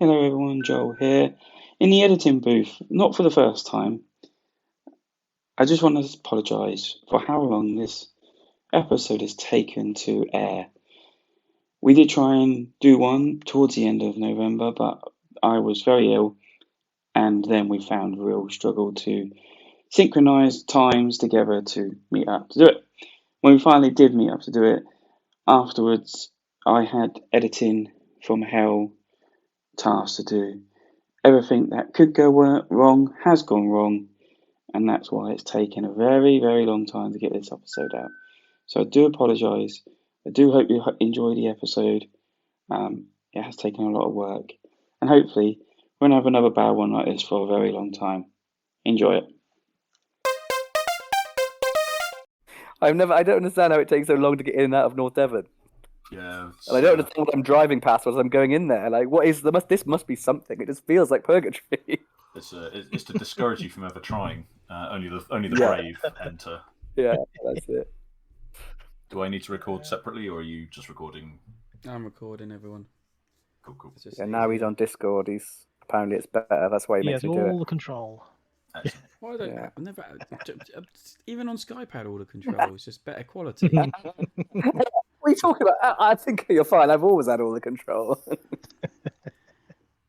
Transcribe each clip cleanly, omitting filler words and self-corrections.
Hello everyone, Joel here, in the editing booth, not for the first time. I just want to apologise for how long this episode has taken to air. We did try and do one towards the end of November, but I was very ill, and then we found a real struggle to synchronise times together to meet up to do it. When we finally did meet up to do it, afterwards I had editing from hell tasks to do. Everything that could go wrong has gone wrong, and that's why it's taken a very, very long time to get this episode out. So I do apologise. I do hope you enjoy the episode. It has taken a lot of work, and hopefully we won't have another bad one like this for a very long time. Enjoy it. I don't understand how it takes so long to get in and out of North Devon. Yeah, and I don't understand what I'm driving past as I'm going in there. Like, what is this? Must be something. It just feels like purgatory. It's to discourage you from ever trying. Only the brave enter. Yeah, that's it. Do I need to record separately, or are you just recording? I'm recording, everyone. Cool. Yeah, now he's on Discord. Apparently it's better. That's why he makes me do it. all the control. Well, I've never, even on Skype, had all the control. It's just better quality. What are you talking about? I think you're fine. I've always had all the control.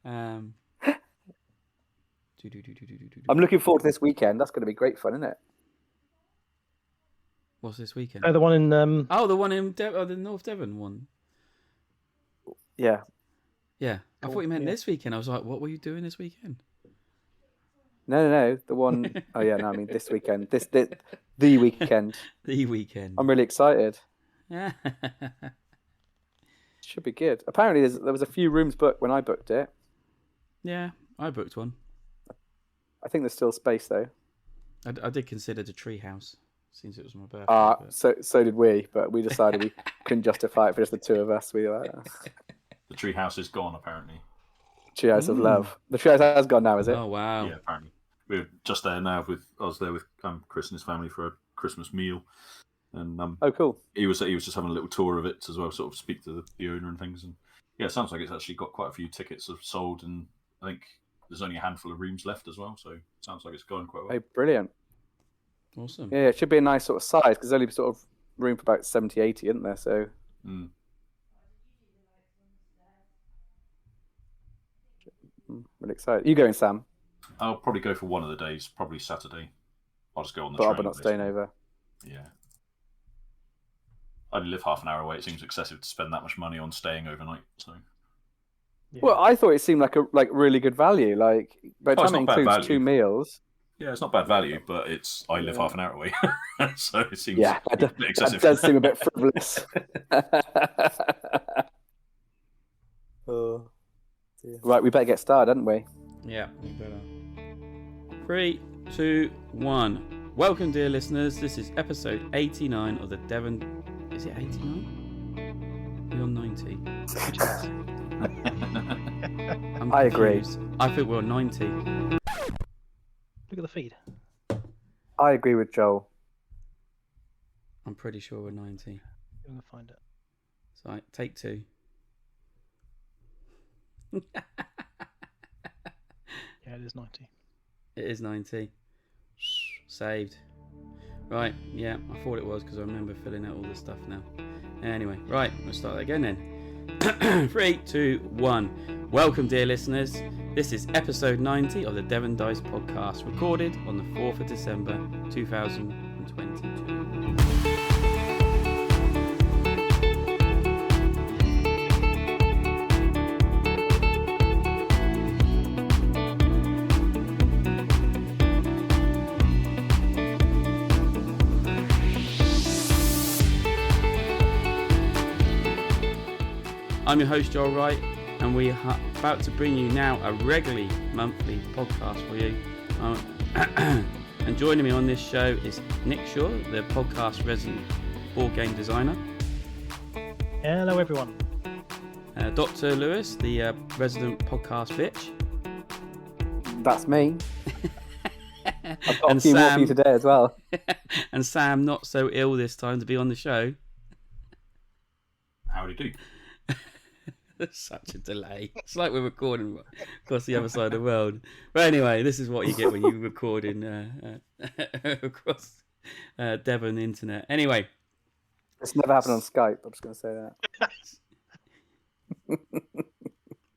I'm looking forward to this weekend. That's going to be great fun, isn't it? What's this weekend? Oh, the one in... the one in the North Devon one. Yeah. Yeah. I thought you meant this weekend. I was like, what were you doing this weekend? No. The one... Oh, yeah, no, I mean this weekend. The weekend. The weekend. I'm really excited. Yeah. Should be good. Apparently there was a few rooms booked when I booked it. Yeah, I booked one. I think there's still space though. I did consider the treehouse since it was my birthday. So did we, but we decided we couldn't justify it for just the two of us. We were The treehouse is gone apparently. Treehouse of love. The treehouse has gone now, is it? Oh wow. Yeah, apparently. We're just there now. I was there with Chris and his family for a Christmas meal. And oh, cool. He was just having a little tour of it as well, sort of speak to the owner and things. And yeah, it sounds like it's actually got quite a few tickets have sold, and I think there's only a handful of rooms left as well. So it sounds like it's going quite well. Oh, brilliant! Awesome. Yeah, it should be a nice sort of size because there's only sort of room for about 70, 80, isn't there? So. Really excited. You going, Sam? I'll probably go for one of the days, probably Saturday. I'll just go on the train. But not staying over. Yeah. I only live half an hour away. It seems excessive to spend that much money on staying overnight. So. Yeah. Well, I thought it seemed like really good value. Like, by the time it includes 2 meals. Yeah, it's not bad value, but I live half an hour away, so it seems a bit excessive. That does seem a bit frivolous. Right, we better get started, hadn't we? Yeah, we better. 3, 2, 1. Welcome, dear listeners. This is episode 89 of the Devon. Is it 89? We're on 90. I agree. I think we're on 90. Look at the feed. I agree with Joel. I'm pretty sure we're 90. I'm going to find it. So, take 2. Yeah, it is 90. It is 90. Saved. Right, yeah, I thought it was because I remember filling out all this stuff now. Anyway, right, let's start that again then. 3, 2, 1. Welcome, dear listeners. This is episode 90 of the Devon Dice Podcast, recorded on the 4th of December 2022. I'm your host, Joel Wright, and we are about to bring you now a regularly monthly podcast for you. And joining me on this show is Nick Shaw, the podcast resident board game designer. Hello, everyone. Dr. Lewis, the resident podcast bitch. That's me. I've got And a few more for you Sam- today as well. And Sam, not so ill this time to be on the show. Howdy do. There's such a delay. It's like we're recording across the other side of the world. But anyway, this is what you get when you record in across Devon internet. Anyway, It's never happened on Skype. I'm just going to say that.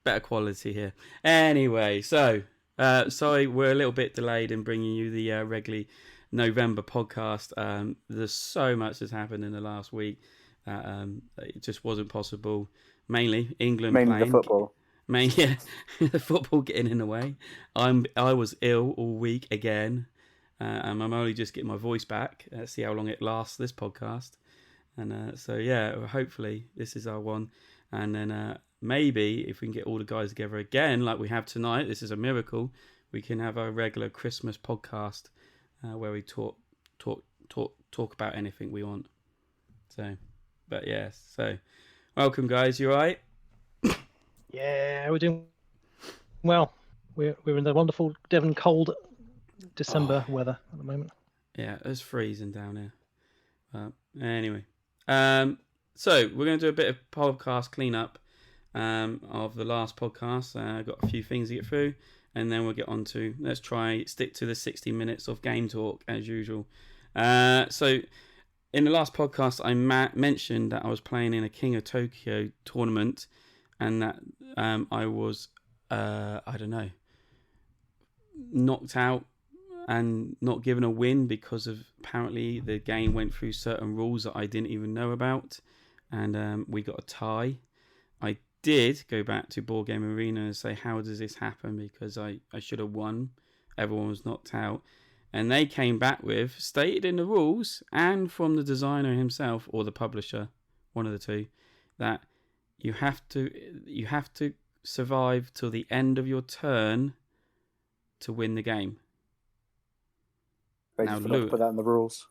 better quality here. Anyway, so sorry we're a little bit delayed in bringing you the regularly November podcast. There's so much that's happened in the last week. It just wasn't possible. Mainly England Mainly playing. the football. Yeah, the football getting in the way. I was ill all week again, and I'm only just getting my voice back. See how long it lasts, this podcast. And so yeah, hopefully this is our one. And then maybe if we can get all the guys together again, like we have tonight, this is a miracle. We can have a regular Christmas podcast where we talk about anything we want. So, but yeah, so welcome guys. You all right? Yeah, we're doing well. We're in the wonderful Devon cold December weather at the moment. Yeah, it's freezing down here. Anyway, so we're going to do a bit of podcast cleanup of the last podcast. I've got a few things to get through, and then we'll get on to, let's stick to the 60 minutes of game talk as usual. So in the last podcast, I mentioned that I was playing in a King of Tokyo tournament, and that I was, knocked out and not given a win because of apparently the game went through certain rules that I didn't even know about, and we got a tie. I did go back to Board Game Arena and say, how does this happen? Because I should have won. Everyone was knocked out. And they came back with, stated in the rules and from the designer himself or the publisher, one of the two, that you have to survive till the end of your turn to win the game. They Now, just forgot to put that in the rules.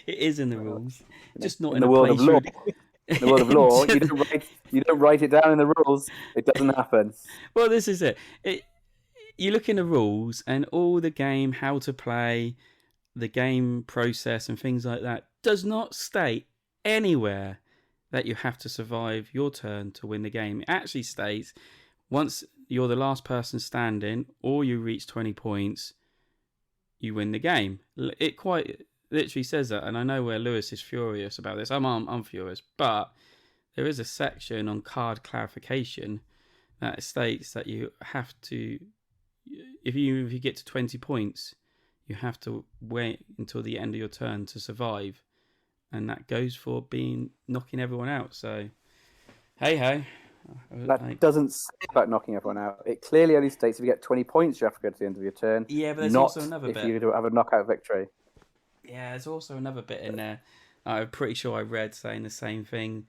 It is in the rules, just not in in the a world of law. playthrough. In the world of law, you don't write it down in the rules. It doesn't happen. Well, this is it. You look in the rules and all the game, how to play, the game process and things like that does not state anywhere that you have to survive your turn to win the game. It actually states once you're the last person standing or you reach 20 points, you win the game. It quite literally says that, and I know where Lewis is furious about this. I'm furious, but there is a section on card clarification that states that you have to, if you get to 20 points, you have to wait until the end of your turn to survive, and that goes for knocking everyone out. So, hey ho. That doesn't say about knocking everyone out. It clearly only states if you get 20 points, you have to go to the end of your turn. Yeah, but there's not also another if bit. you have a knockout victory. Yeah, there's also another bit in there. I'm pretty sure I read saying the same thing,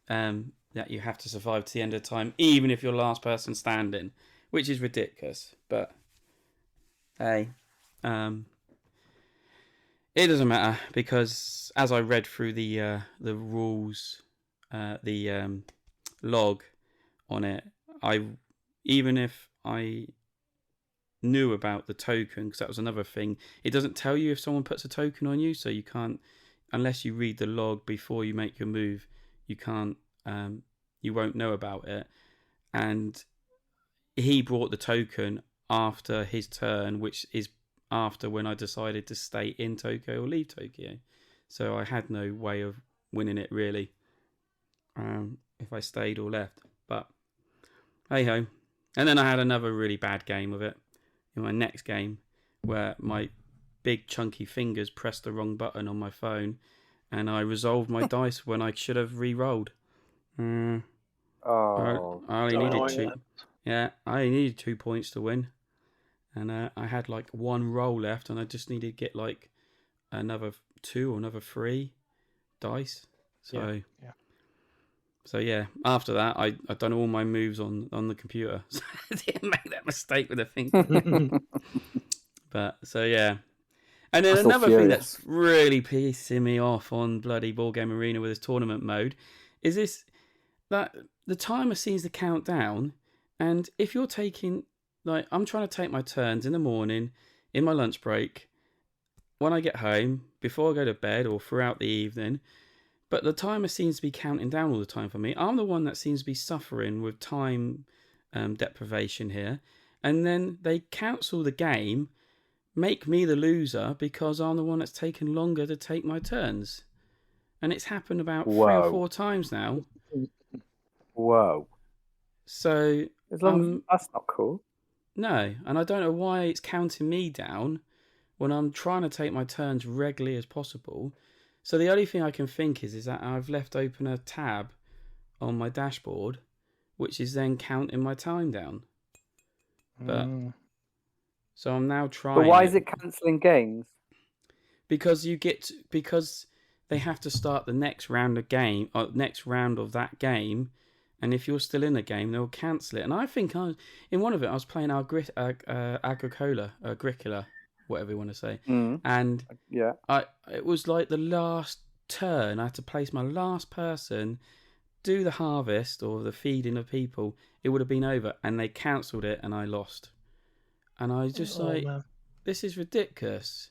that you have to survive to the end of the time, even if you're last person standing, which is ridiculous. But hey, it doesn't matter, because as I read through the rules, the log on it, even if I knew about the token, because that was another thing, it doesn't tell you if someone puts a token on you, so you can't, unless you read the log before you make your move, you can't, you won't know about it. And he brought the token after his turn, which is after when I decided to stay in Tokyo or leave Tokyo, so I had no way of winning it really, if I stayed or left. But hey ho. And then I had another really bad game of it in my next game, where my big chunky fingers pressed the wrong button on my phone, and I resolved my dice when I should have re-rolled. I only needed two. Yeah, I only needed 2 points to win, and I had like one roll left, and I just needed to get like another 2 or another 3 dice. So yeah. So yeah, after that, I'd done all my moves on the computer. So I didn't make that mistake with a finger. But so yeah. And then another thing that's really pissing me off on bloody Board Game Arena with this tournament mode is this, that the timer seems to count down, and if you're taking, like, I'm trying to take my turns in the morning, in my lunch break, when I get home, before I go to bed or throughout the evening. But the timer seems to be counting down all the time for me. I'm the one that seems to be suffering with time deprivation here. And then they cancel the game, make me the loser because I'm the one that's taken longer to take my turns. And it's happened about 3 or 4 times now. Whoa. So As long as that's not cool. no, and I don't know why it's counting me down when I'm trying to take my turns regularly as possible. So the only thing I can think is that I've left open a tab on my dashboard, which is then counting my time down. But so I'm now trying. But why is it cancelling games? Because they have to start the next round of that game, and if you're still in the game, they'll cancel it. And I think in one of it, I was playing Agricola, whatever you want to say, and it was like the last turn. I had to place my last person, do the harvest or the feeding of people. It would have been over, and they cancelled it, and I lost. And I was just this is ridiculous.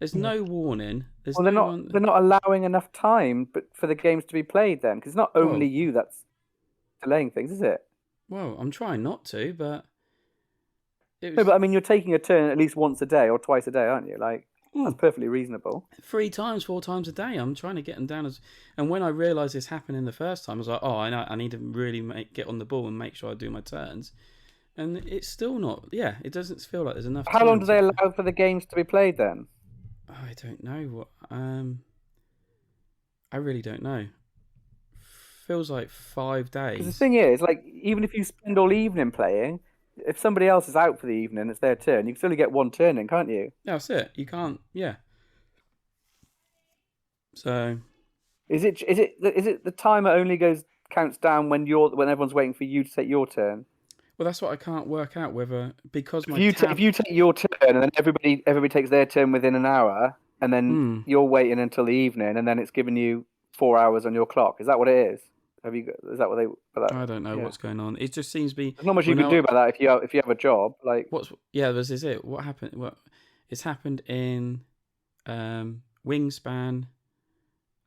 There's no warning. They're not allowing enough time, but for the games to be played then, because it's not only you that's delaying things, is it? Well, I'm trying not to, but no. But I mean, you're taking a turn at least once a day or twice a day, aren't you? Like that's perfectly reasonable. 3 times, 4 times a day. I'm trying to get them down and when I realised this happening the first time, I was like, oh, I know, I need to really get on the ball and make sure I do my turns. And it's still not. Yeah, it doesn't feel like there's enough. How long do they allow for the games to be played then? I don't know what. I really don't know. Feels like 5 days. Because the thing is, like, even if you spend all evening playing, if somebody else is out for the evening, it's their turn. You can still get one turn in, can't you? Yeah, that's it. You can't. Yeah. So. Is it the timer only counts down when everyone's waiting for you to take your turn? Well, that's what I can't work out whether because my if you take your turn and then everybody takes their turn within an hour, and then you're waiting until the evening, and then it's giving you 4 hours on your clock. Is that what it is? Is that what they? I don't know what's going on. It just seems to be. There's not much you can do about that if you have a job. Like this is it. What happened? It's happened in Wingspan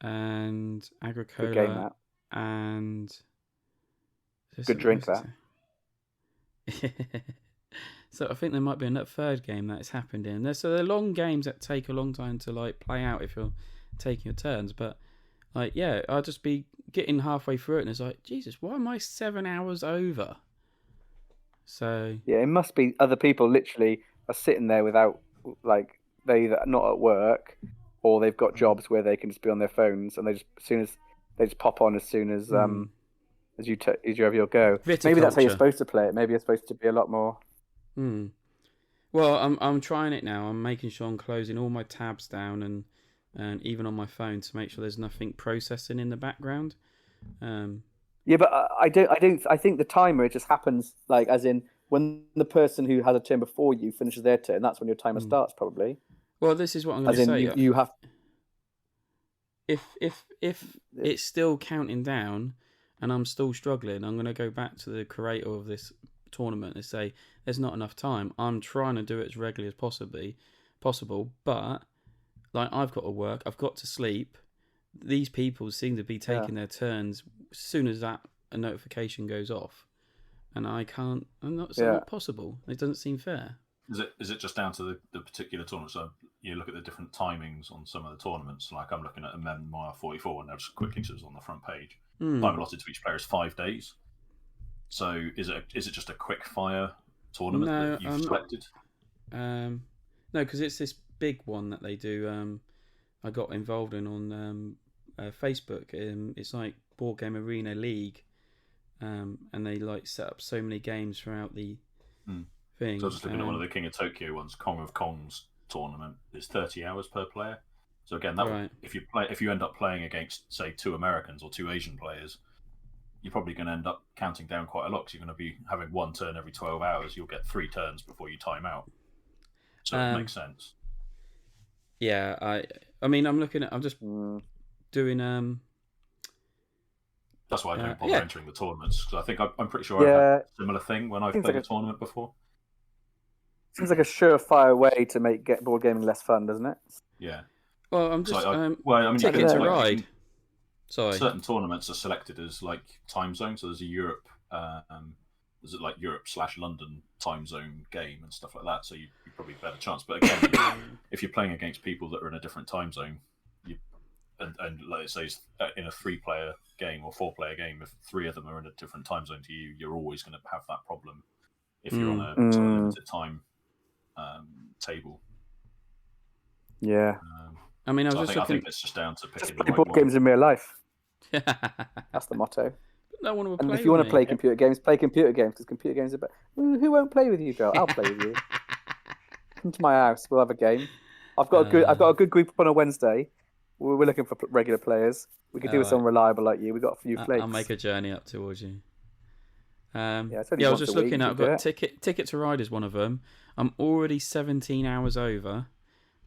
and Agricola. Good game, that. And good drink, that. So I think there might be a third game that it's happened in. So they're long games that take a long time to like play out if you're taking your turns. But like, yeah, I'll just be getting halfway through it and it's like, Jesus, why am I 7 hours over? So yeah, it must be other people literally are sitting there without, like, they're either not at work or they've got jobs where they can just be on their phones and they just pop on as soon as as you have your go. Maybe that's how you're supposed to play it. Maybe you're supposed to be a lot more. Well, I'm trying it now. I'm making sure I'm closing all my tabs down and even on my phone to make sure there's nothing processing in the background. Yeah, but I think the timer, it just happens like as in when the person who has a turn before you finishes their turn. That's when your timer starts, probably. Well, this is what I'm going to say. You have. If it's still counting down and I'm still struggling, I'm going to go back to the creator of this tournament and say there's not enough time. I'm trying to do it as regularly as possible, but like I've got to work, I've got to sleep. These people seem to be taking their turns as soon as a notification goes off, and I can't. It's not possible. It doesn't seem fair. Is it just down to the particular tournament? So you look at the different timings on some of the tournaments. Like I'm looking at Mile 44, and there's quick answers on the front page. Time allotted to each player is 5 days. So is it just a quick fire tournament that you've selected? No, because it's this big one that they do. I got involved in on Facebook. It's like Board Game Arena League, and they like set up so many games throughout the thing. So I was just looking at one of the King of Tokyo ones, Kong of Kongs tournament. It's 30 hours per player. So again, if you end up playing against, say, 2 Americans or 2 Asian players, you're probably going to end up counting down quite a lot because you're going to be having one turn every 12 hours. You'll get 3 turns before you time out. So it makes sense. Yeah, I mean, I'm just doing. That's why I don't bother entering the tournaments because I think I'm pretty sure I've had a similar thing when I've played a tournament before. Seems like a surefire way to get board gaming less fun, doesn't it? Yeah. Well, I'm just Ticket to Ride. Sorry. Certain tournaments are selected as like time zone. So there's a Europe, there's like Europe/London time zone game and stuff like that. So you probably have a better chance. But again, if you're playing against people that are in a different time zone, and let's say in a 3-player game or 4-player game, if 3 of them are in a different time zone to you, you're always going to have that problem if you're on a sort of limited time table. Yeah. I mean, I think it's just down to picking the play right board games in real life. That's the motto. No one will and play if you want with to play me. computer games, play computer games, because computer games are better. Who won't play with you, Joe? I'll play with you. Come to my house. We'll have a game. I've got a good group up on a Wednesday. We're looking for regular players. We could do with someone reliable like you. We've got a few flakes. I'll make a journey up towards you. I was just looking at. I've got Ticket to Ride is one of them. I'm already 17 hours over,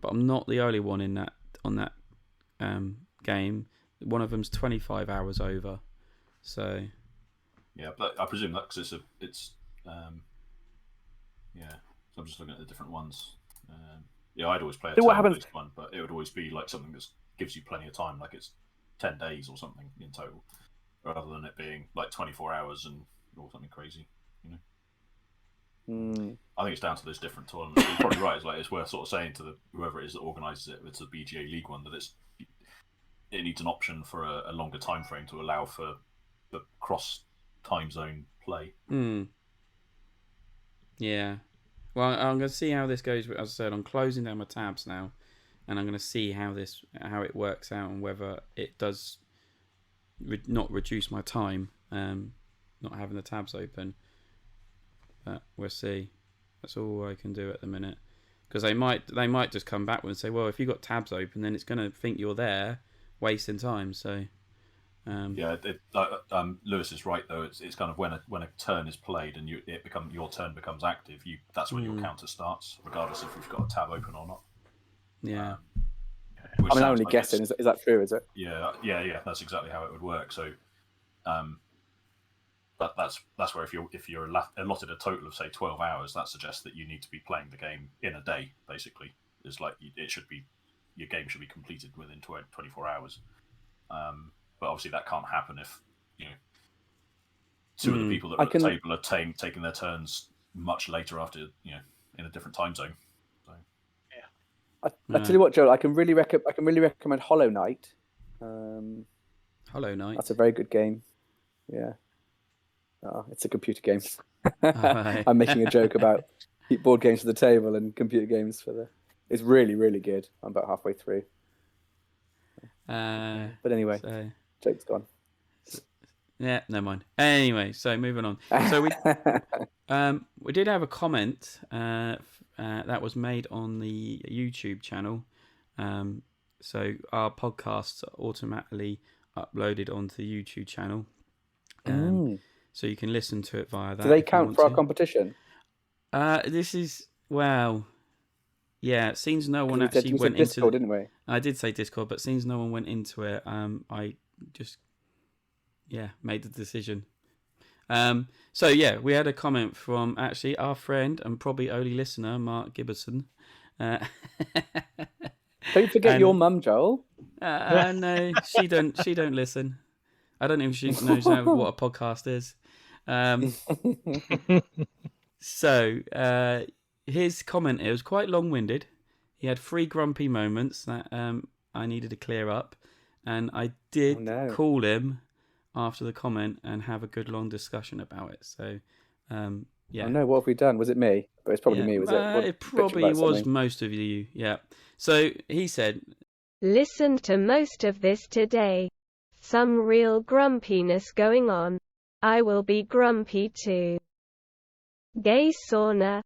but I'm not the only one in that game. One of them's 25 hours over. So. Yeah, but I presume that because it's. So I'm just looking at the different ones. I'd always play a turn-based one, but it would always be like something that gives you plenty of time, like it's 10 days or something in total, rather than it being like 24 hours or something crazy, you know. I think it's down to those different tournaments. You're probably right. It's worth sort of saying to whoever it is that organises it, if it's the BGA League one, that it needs an option for a longer time frame to allow for the cross time zone play. Yeah. Well, I'm going to see how this goes. As I said, I'm closing down my tabs now, and I'm going to see how it works out and whether it does not reduce my time, not having the tabs open. But we'll see. That's all I can do at the minute, because they might just come back and say, well, if you got tabs open, then it's going to think you're there, wasting time. So. Lewis is right though. It's kind of when a turn is played and your turn becomes active. That's when your counter starts, regardless if you've got a tab open or not. Yeah. I'm only guessing. Is that true? Is it? Yeah. That's exactly how it would work. So, that's where if you're allotted a total of say 12 hours, that suggests that you need to be playing the game in a day. Basically, it's like your game should be completed within 24 hours. But obviously that can't happen if two of the people that are at the table are taking their turns much later after in a different time zone. So. I tell you what, Joel, I can really recommend Hollow Knight. Hollow Knight. That's a very good game. Yeah. It's a computer game. I'm making a joke about board games for the table and computer games It's really, really good. I'm about halfway through. But anyway. Joke's gone. Yeah, never mind. Anyway, so moving on. So we did have a comment that was made on the YouTube channel. So our podcasts are automatically uploaded onto the YouTube channel. So you can listen to it via that. Do they count for our competition? This is it seems no one actually went into Discord, didn't we? I did say Discord, but since no one went into it, I just made the decision. We had a comment from actually our friend and probably only listener, Mark Gibbison. Don't forget your mum, Joel. No, she don't listen. I don't even she knows what a podcast is. His comment, it was quite long-winded. He had 3 grumpy moments that I needed to clear up, and I did call him after the comment and have a good long discussion about it. So, Oh no, what have we done? Was it me? But it's probably me, was it? It probably was most of you, yeah. So he said, listened to most of this today. Some real grumpiness going on. I will be grumpy too. Gay sauna.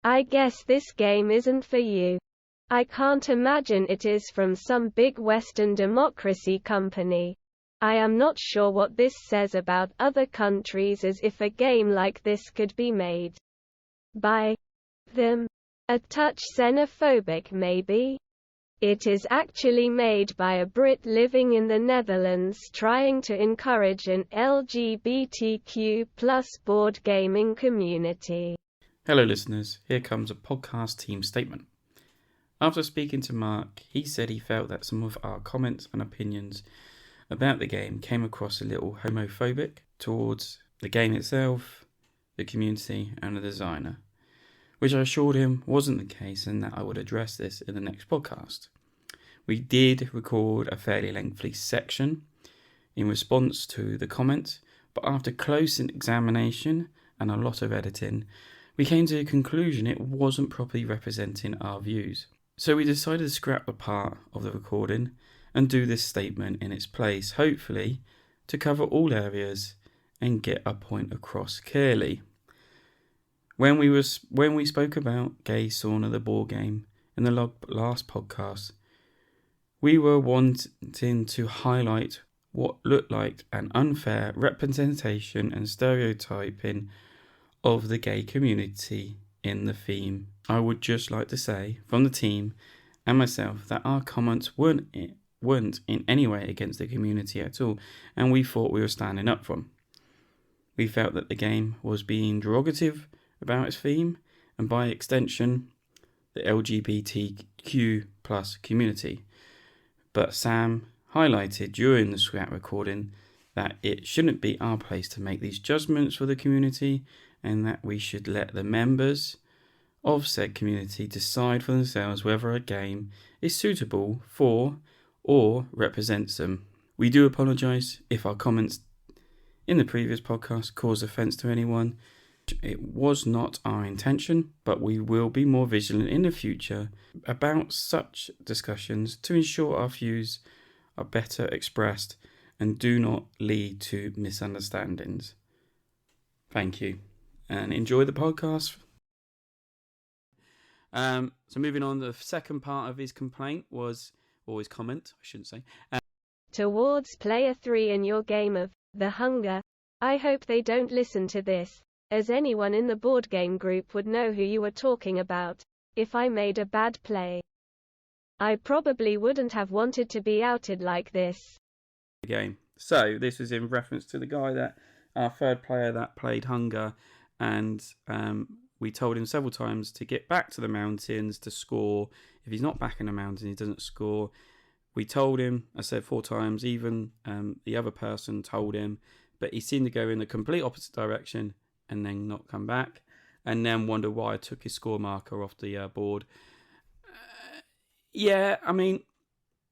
I guess this game isn't for you. I can't imagine it is from some big Western democracy company. I am not sure what this says about other countries, as if a game like this could be made by them. A touch xenophobic maybe? It is actually made by a Brit living in the Netherlands trying to encourage an LGBTQ+ board gaming community. Hello listeners, here comes a podcast team statement. After speaking to Mark, he said he felt that some of our comments and opinions about the game came across a little homophobic towards the game itself, the community, and the designer, which I assured him wasn't the case and that I would address this in the next podcast. We did record a fairly lengthy section in response to the comments, but after close examination and a lot of editing, we came to the conclusion it wasn't properly representing our views. So we decided to scrap the part of the recording and do this statement in its place, hopefully to cover all areas and get our point across clearly. When we spoke about Gay Sauna the board game in the last podcast, we were wanting to highlight what looked like an unfair representation and stereotyping of the gay community in the theme. I would just like to say from the team and myself that our comments weren't in any way against the community at all, and we thought we were standing up for them. We felt that the game was being derogative about its theme and by extension the LGBTQ plus community. But Sam highlighted during the scrap recording that it shouldn't be our place to make these judgments for the community and that we should let the members of said community decide for themselves whether a game is suitable for or represents them. We do apologise if our comments in the previous podcast caused offence to anyone. It was not our intention, but we will be more vigilant in the future about such discussions to ensure our views are better expressed and do not lead to misunderstandings. Thank you, and enjoy the podcast. So moving on, the second part of his complaint was, or his comment, I shouldn't say. Towards player 3 in your game of The Hunger, I hope they don't listen to this, as anyone in the board game group would know who you were talking about, if I made a bad play. I probably wouldn't have wanted to be outed like this. Game. So this is in reference to the guy that, our third player that played Hunger, and we told him several times to get back to the mountains to score. If he's not back in the mountain, he doesn't score. We told him, I said 4 times, even the other person told him, but he seemed to go in the complete opposite direction and then not come back, and then wonder why I took his score marker off the board. Yeah, I mean,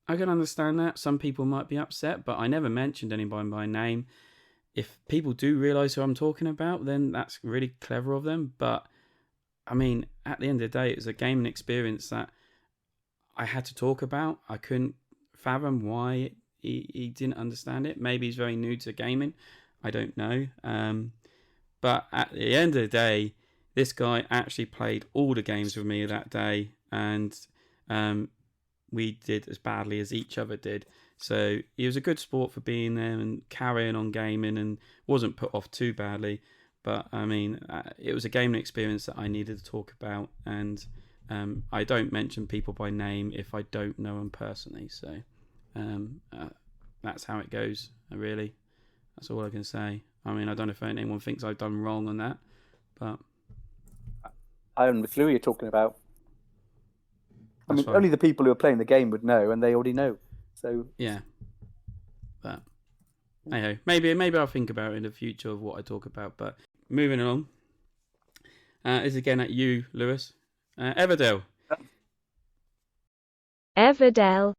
I can understand that. Some people might be upset, but I never mentioned anybody by name. If people do realise who I'm talking about, then that's really clever of them. But, I mean, at the end of the day, it was a gaming experience that I had to talk about. I couldn't fathom why he didn't understand it. Maybe he's very new to gaming. I don't know. But at the end of the day, this guy actually played all the games with me that day, and we did as badly as each other did. So he was a good sport for being there and carrying on gaming and wasn't put off too badly. But I mean, it was a gaming experience that I needed to talk about, and I don't mention people by name if I don't know them personally. So that's how it goes, really. That's all I can say. I mean, I don't know if anyone thinks I've done wrong on that, but I don't know who you're talking about. I mean, fine. only the people who are playing the game would know, and they already know. So yeah, but anyhow, maybe I'll think about it in the future of what I talk about. But moving along, is again at you, Lewis. Everdell. Everdell.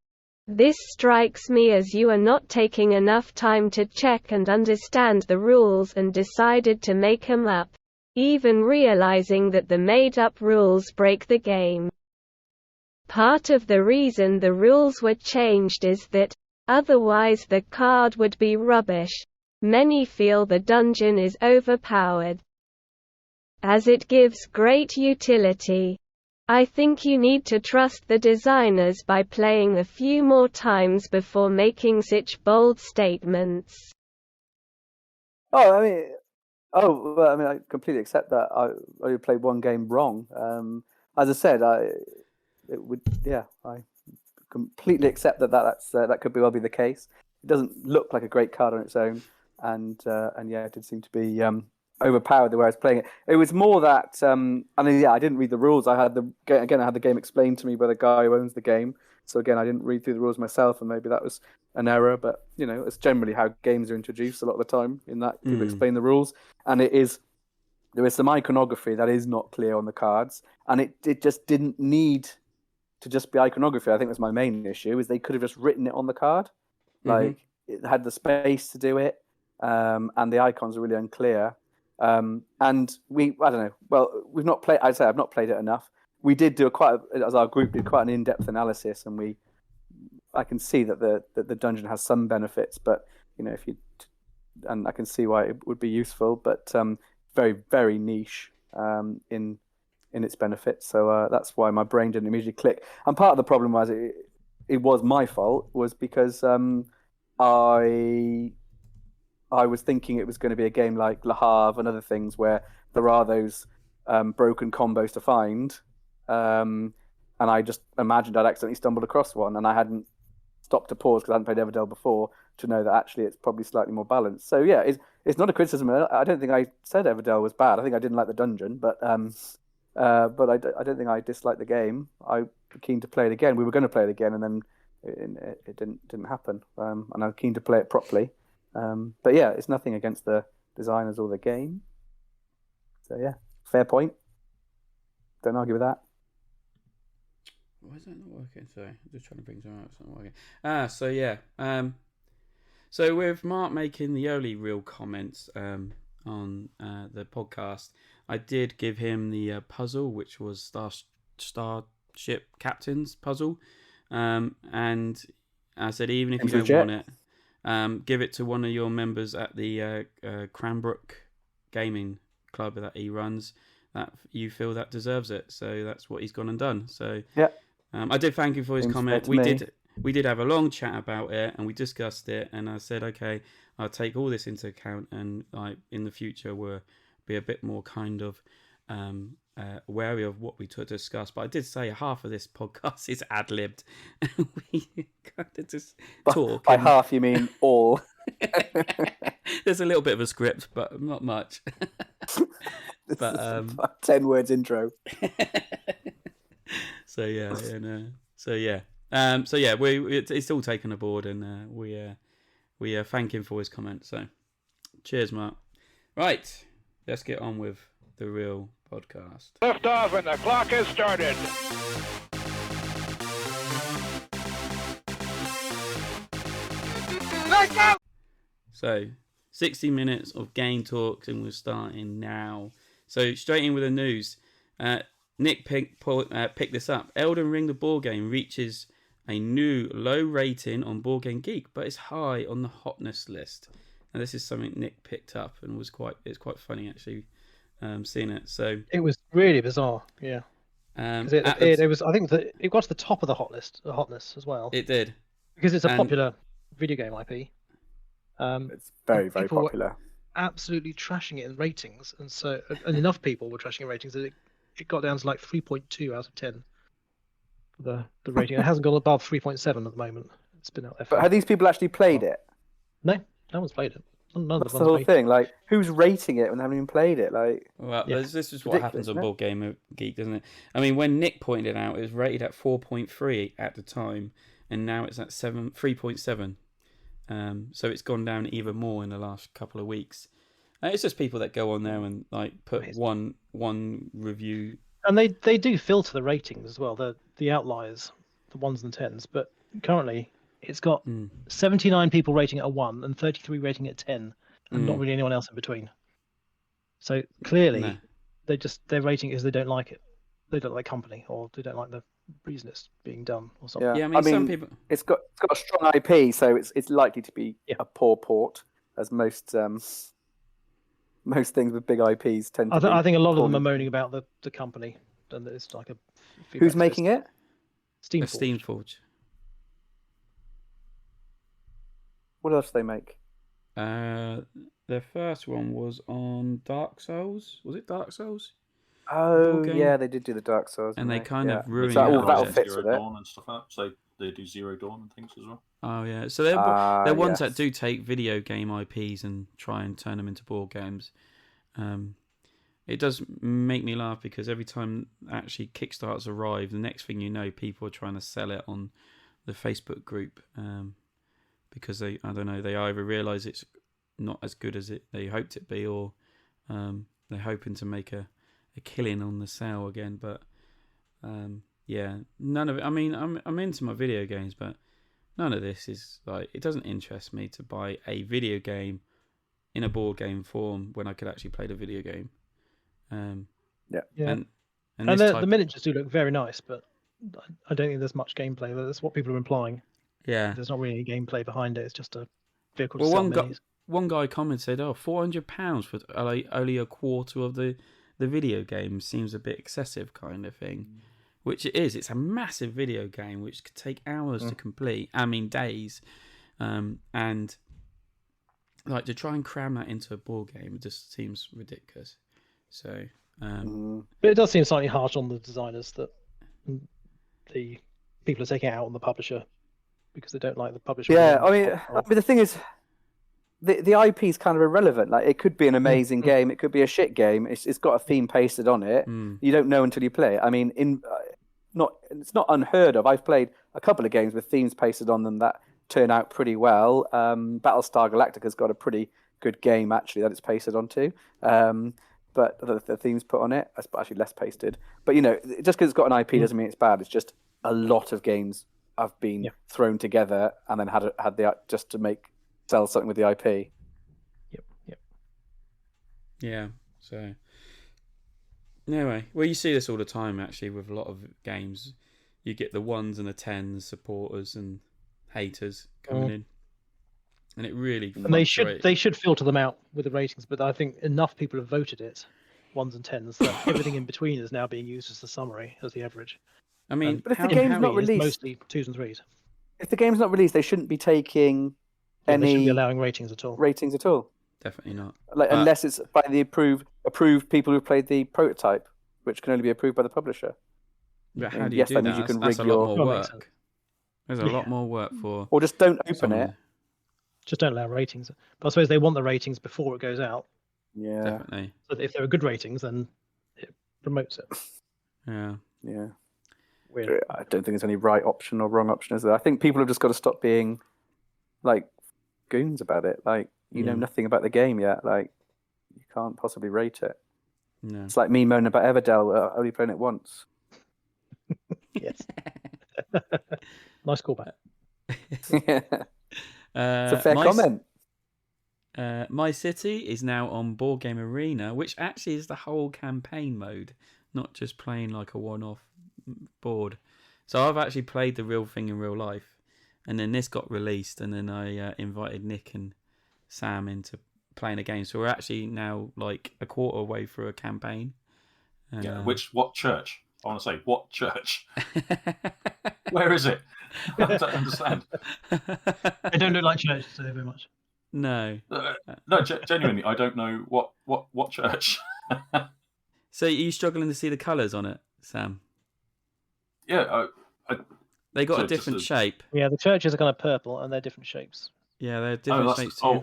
This strikes me as you are not taking enough time to check and understand the rules and decided to make them up, even realizing that the made-up rules break the game. Part of the reason the rules were changed is that, otherwise the card would be rubbish. Many feel the dungeon is overpowered, as it gives great utility. I think you need to trust the designers by playing a few more times before making such bold statements. I completely accept that. I only played one game wrong. As I said, I completely accept that could well be the case. It doesn't look like a great card on its own, and yeah, it did seem to be overpowered the way I was playing it. It was more that, I didn't read the rules. I had the game explained to me by the guy who owns the game. So again, I didn't read through the rules myself, and maybe that was an error. But it's generally how games are introduced a lot of the time. In that people explain the rules, and there is some iconography that is not clear on the cards, and it just didn't need to just be iconography. I think that's my main issue. Is they could have just written it on the card, like it had the space to do it, and the icons are really unclear. And I don't know. Well, we've not played. I'd say I've not played it enough. We did do as our group did quite an in-depth analysis, and I can see that the dungeon has some benefits, but and I can see why it would be useful, but very, very niche in its benefits. So that's why my brain didn't immediately click. And part of the problem was it was my fault, was because I was thinking it was going to be a game like Le Havre and other things where there are those broken combos to find. And I just imagined I'd accidentally stumbled across one, and I hadn't stopped to pause because I hadn't played Everdell before to know that actually it's probably slightly more balanced. So yeah, it's not a criticism. I don't think I said Everdell was bad. I think I didn't like the dungeon, but I don't think I disliked the game. I'm keen to play it again. We were going to play it again, and then it didn't happen. And I'm keen to play it properly. But yeah, it's nothing against the designers or the game. So yeah, fair point. Don't argue with that. Why is that not working? Sorry, I'm just trying to bring something up. It's not working. So yeah. So with Mark making the only real comments on the podcast, I did give him the puzzle, which was Starship Captain's puzzle, and I said even if you don't want it, give it to one of your members at the Cranbrook Gaming Club that he runs, that you feel that deserves it. So that's what he's gone and done. So yeah. I did thank him for his comment. We did have a long chat about it, and we discussed it. And I said, okay, I'll take all this into account, and in the future we'll be a bit more kind of wary of what we discuss. But I did say half of this podcast is ad-libbed. We kind of just talk. By half, you mean all? There's a little bit of a script, but not much. But 10 words intro. So yeah, it's all taken aboard, and we thank him for his comment. So, cheers, Mark. Right, let's get on with the real podcast. Lift off, and the clock has started. Let's go. So, 60 minutes of game talks, and we're starting now. So, straight in with the news. Nick picked this up. Elden Ring, the board game, reaches a new low rating on Board Game Geek, but it's high on the hotness list. And this is something Nick picked up, and it's quite funny actually, seeing it. So it was really bizarre, yeah. It was. I think that it got to the top of the hotness as well. It did, because it's a popular video game IP. It's very, very popular. Absolutely trashing it in ratings, and enough people were trashing it in ratings that it got down to like 3.2 out of 10. The rating. It hasn't gone above 3.7 at the moment. It's been out there. But have these people actually played it? No one's played it. That's the whole thing. Like, who's rating it when they haven't even played it? Like, well, this is what happens on Board Game Geek, doesn't it? I mean, when Nick pointed it out, it was rated at 4.3 at the time, and now it's at 3.7. So it's gone down even more in the last couple of weeks. It's just people that go on there and like put one review. And they do filter the ratings as well, the outliers, the ones and tens. But currently, it's got 79 people rating it a 1 and 33 rating it a 10, and not really anyone else in between. So clearly, their rating is they don't like it. They don't like company, or they don't like the reason it's being done, or something. Yeah, I mean some people. It's got a strong IP, so it's likely to be a poor port, as most things with big IPs tend to be. I think a lot of them are moaning about the company, and it's like a. Who's making it? Steamforge. What else do they make? Their first one was on Dark Souls. Was it Dark Souls? Oh, yeah, they did do the Dark Souls. And they kind of ruined it. That'll fit Zero with it. Dawn and stuff like that. So they do Zero Dawn and things as well. Oh, yeah. So they're ones that do take video game IPs and try and turn them into board games. it does make me laugh because every time actually Kickstarters arrive, the next thing you know, people are trying to sell it on the Facebook group because they either realise it's not as good as they hoped it be, or they're hoping to make a killing on the sale again. But none of it. I mean, I'm into my video games, but none of this is like, it doesn't interest me to buy a video game in a board game form when I could actually play the video game. And the miniatures do look very nice, but I don't think there's much gameplay. That's what people are implying. Yeah, there's not really any gameplay behind it. It's just a vehicle to sell minis. One guy commented, "Oh, £400 for only a quarter of the video game seems a bit excessive," kind of thing. Which it is. It's a massive video game which could take hours to complete. I mean, days, and like to try and cram that into a board game, it just seems ridiculous. So, but it does seem slightly harsh on the designers that the people are taking it out on the publisher because they don't like the publisher. Yeah, I mean, the thing is, the IP is kind of irrelevant. Like, it could be an amazing game, it could be a shit game. It's got a theme pasted on it. You don't know until you play it. I mean, it's not unheard of. I've played a couple of games with themes pasted on them that turn out pretty well. Battlestar Galactica's got a pretty good game actually that it's pasted onto. But the themes put on it, it's actually less pasted. But just because it's got an IP doesn't mean it's bad. It's just a lot of games have been thrown together and then had the just to sell something with the IP. Yep. Yeah. So anyway, well, you see this all the time actually with a lot of games. You get the 1s and the 10s, supporters and haters coming in, and it really. And they should filter them out with the ratings, but I think enough people have voted it 1s and 10s that everything in between is now being used as the summary, as the average. I mean, but if the game's not released, mostly 2s and 3s. If the game's not released, they shouldn't be taking they shouldn't be allowing ratings at all. Definitely not. Unless it's by the approved people who played the prototype, which can only be approved by the publisher. But how do you do that? You can that's rig a lot more work. There's a lot more work for. Or just don't open it. Just don't allow ratings. But I suppose they want the ratings before it goes out. Yeah, definitely. So if there are good ratings, then it promotes it. Yeah. Weird. I don't think there's any right option or wrong option, is there? I think people have just got to stop being like goons about it. Like, you know nothing about the game yet. Like, you can't possibly rate it. No. It's like me moaning about Everdell, only playing it once. Yes. Nice callback. It's a fair comment. My City is now on Board Game Arena, which actually is the whole campaign mode, not just playing like a one-off board. So I've actually played the real thing in real life, and then this got released, and then I invited Nick and Sam into playing a game. So we're actually now like a quarter way through a campaign. What church? I want to say, what church? Where is it? I don't understand. They don't look like churches very much. No. Genuinely, I don't know what church. So are you struggling to see the colours on it, Sam? Yeah, they got a different shape. Yeah, the churches are kind of purple and they're different shapes. Yeah, they're different shapes too. One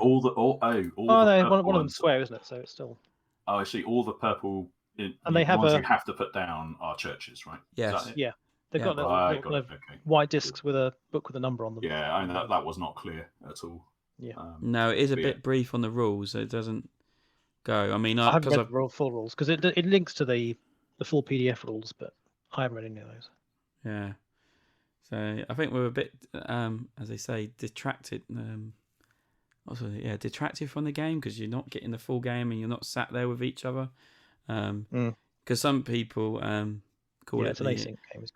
of them's square, isn't it? So it's still. Oh, I see. All the purple. And they have ones you have to put down are churches, right? Yes. Yeah. They've got little white discs with a book with a number on them. Yeah, I mean, that was not clear at all. Yeah. No, it is a bit brief on the rules. It doesn't go. I mean, I haven't read the full rules because it links to the full PDF rules, but I haven't read any of those. Yeah. So I think we're a bit, as they say, detracted. Detracted from the game because you're not getting the full game and you're not sat there with each other. Because some people call it it's an async game. Is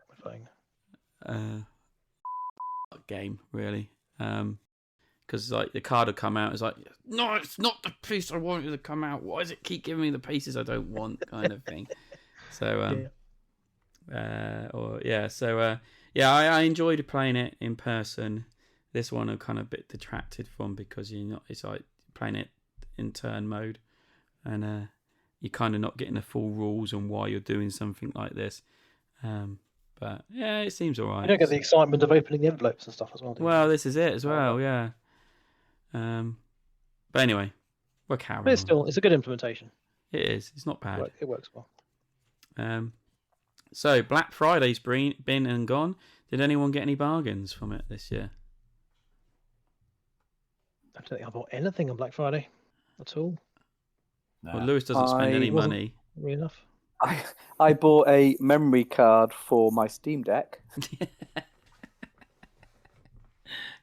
game really. Because like the card will come out, it's like, no, it's not the piece I wanted to come out. Why does it keep giving me the pieces I don't want, kind of thing. So I enjoyed playing it in person. This one I'm kind of a bit detracted from because it's like playing it in turn mode, and you're kind of not getting the full rules on why you're doing something like this. But yeah, it seems all right. You don't get the excitement of opening the envelopes and stuff as well, do you? Well, this is it as well, yeah. But anyway, we're carrying on. It's a good implementation. It is. It's not bad. It works well. So Black Friday's been and gone. Did anyone get any bargains from it this year? I don't think I bought anything on Black Friday at all. Nah. Well, Lewis doesn't spend any money. Really enough. I bought a memory card for my Steam Deck.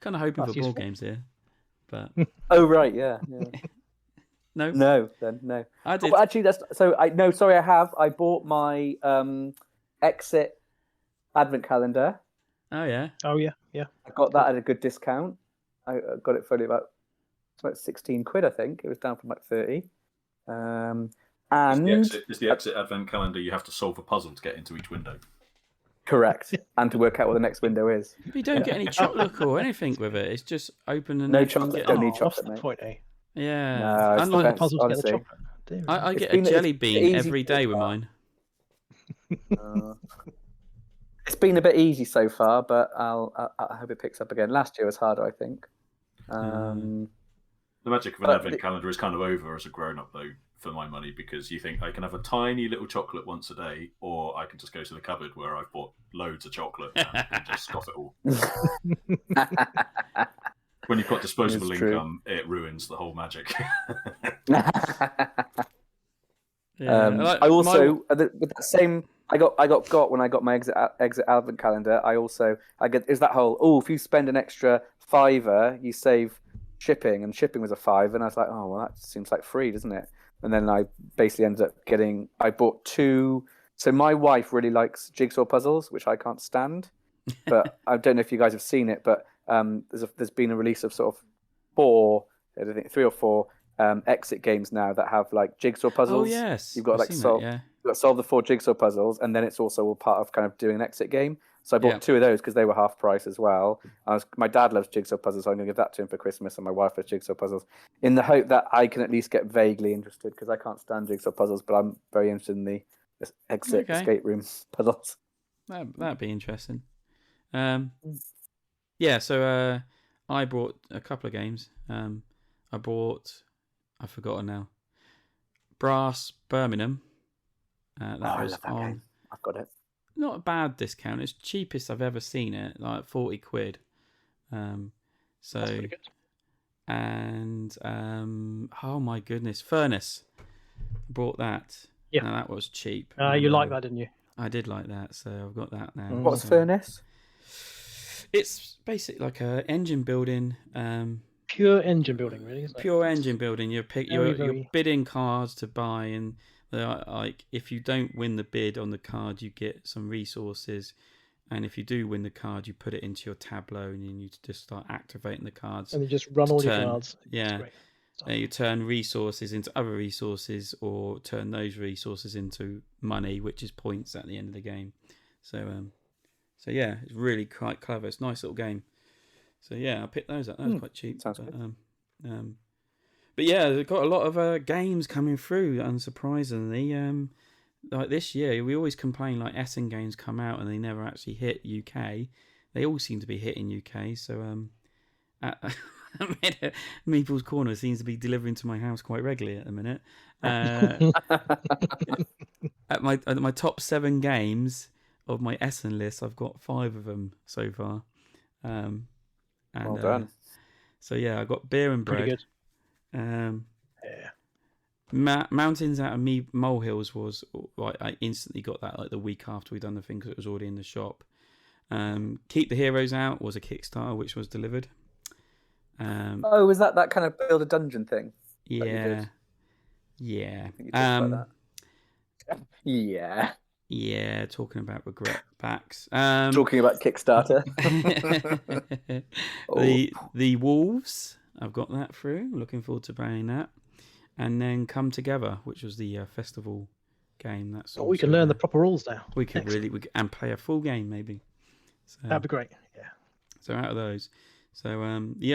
Kind of hoping That's for board useful. games here, but Oh right, yeah. no. No, then no. I did. Oh, but actually, I have. I bought my Exit Advent Calendar. Oh yeah. Oh yeah. I got that at a good discount. I got it for only about 16 quid, I think. It was down from like 30. And Is the Exit Advent Calendar you have to solve a puzzle to get into each window? correct, and to work out what the next window is. But you don't get any chocolate or anything with it. It's just open and No open chocolate. get- Don't need That's chocolate, the mate. point, eh? Yeah. No, it's Unlike- the best, Puzzles to get the honestly. chocolate. Dear. I It's get been- a jelly it's bean easy every day with so far. mine. It's been a bit easy so far, but I hope it picks up again. Last year was harder, I think. The magic of an But advent calendar is kind of over as a grown-up, though, for my money, because you think I can have a tiny little chocolate once a day, or I can just go to the cupboard where I've bought loads of chocolate and just scoff it all. When you've got disposable It's true. income, it ruins the whole magic. Yeah. Like, I also with that same I got when I got my exit advent calendar. I get is that whole if you spend an extra £5 you save shipping, and shipping was a £5, and I was like, oh well, that seems like free, doesn't it? And then I basically ended up I bought 2. So my wife really likes jigsaw puzzles, which I can't stand, but I don't know if you guys have seen it, but there's been a release of sort of 4, I think 3 or 4 exit games now that have like jigsaw puzzles. Oh yes. You've got I've like seen solve. that, yeah. You've got to solve the 4 jigsaw puzzles, and then it's also all part of kind of doing an exit game. So I bought Yeah. 2 of those because they were half price as well. My dad loves jigsaw puzzles, so I'm going to give that to him for Christmas, and my wife loves jigsaw puzzles, in the hope that I can at least get vaguely interested, because I can't stand jigsaw puzzles, but I'm very interested in the exit escape room puzzles. That'd be interesting. Yeah, so I brought a couple of games. I've forgotten now. Brass Birmingham. I Was love that on game. I've got it. not a bad discount. It's cheapest I've ever seen it, like 40 quid. So That's pretty good. and oh my goodness, Furnace. Bought that. Yeah. Now that was cheap. You like that, didn't you? I did like that, so I've got that now. What's so. Furnace? It's basically like a engine building. Pure engine building, really, isn't it? Pure engine building. You're Very- bidding cards to buy, and like if you don't win the bid on the card, you get some resources, and if you do win the card, you put it into your tableau, and then you just start activating the cards. And you just run all your turn. cards. It's Yeah. great. You turn resources into other resources, or turn those resources into money, which is points at the end of the game. So yeah, it's really quite clever. It's a nice little game. So yeah, I picked those up. That was quite cheap. Sounds good. But yeah, they've got a lot of games coming through. Unsurprisingly, like this year, we always complain like Essen games come out and they never actually hit UK. They all seem to be hitting UK. So Meeples Corner seems to be delivering to my house quite regularly at the minute. At my top 7 games of my Essen list, I've got 5 of them so far. Well done. So yeah, I got Beer and Pretty Bread. good. Yeah. Mountains Out of Molehills was like I instantly got that like the week after we'd done the thing because it was already in the shop. Keep the Heroes Out was a Kickstarter which was delivered. Was that kind of build a dungeon thing? you Yeah, did? yeah. I think you talked about that. Yeah. Yeah, talking about regret backs. Talking about Kickstarter. The Wolves, I've got that through. Looking forward to playing that. And then Come Together, which was the festival game. That's We can learn the proper rules now. We could and play a full game maybe. So, That'd be great. Yeah. So out of those, the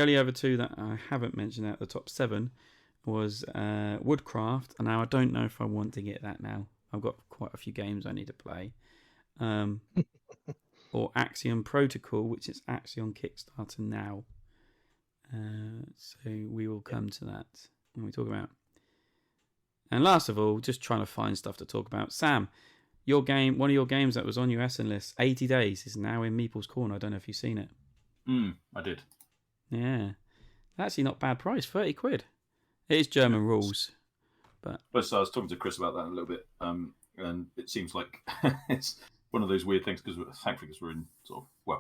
only other 2 that I haven't mentioned out of the top 7 was Woodcraft. And now I don't know if I want to get that now. I've got quite a few games I need to play. Or Axiom Protocol, which is actually on Kickstarter now. So we will come to that when we talk about And last of all, just trying to find stuff to talk about. Sam, your game, one of your games that was on your Essen list, 80 Days, is now in Meeples Corner. I don't know if you've seen it. I did. Yeah. Actually not bad price, 30 quid. It is German rules. But so I was talking to Chris about that a little bit, and it seems like it's one of those weird things, because thankfully we're in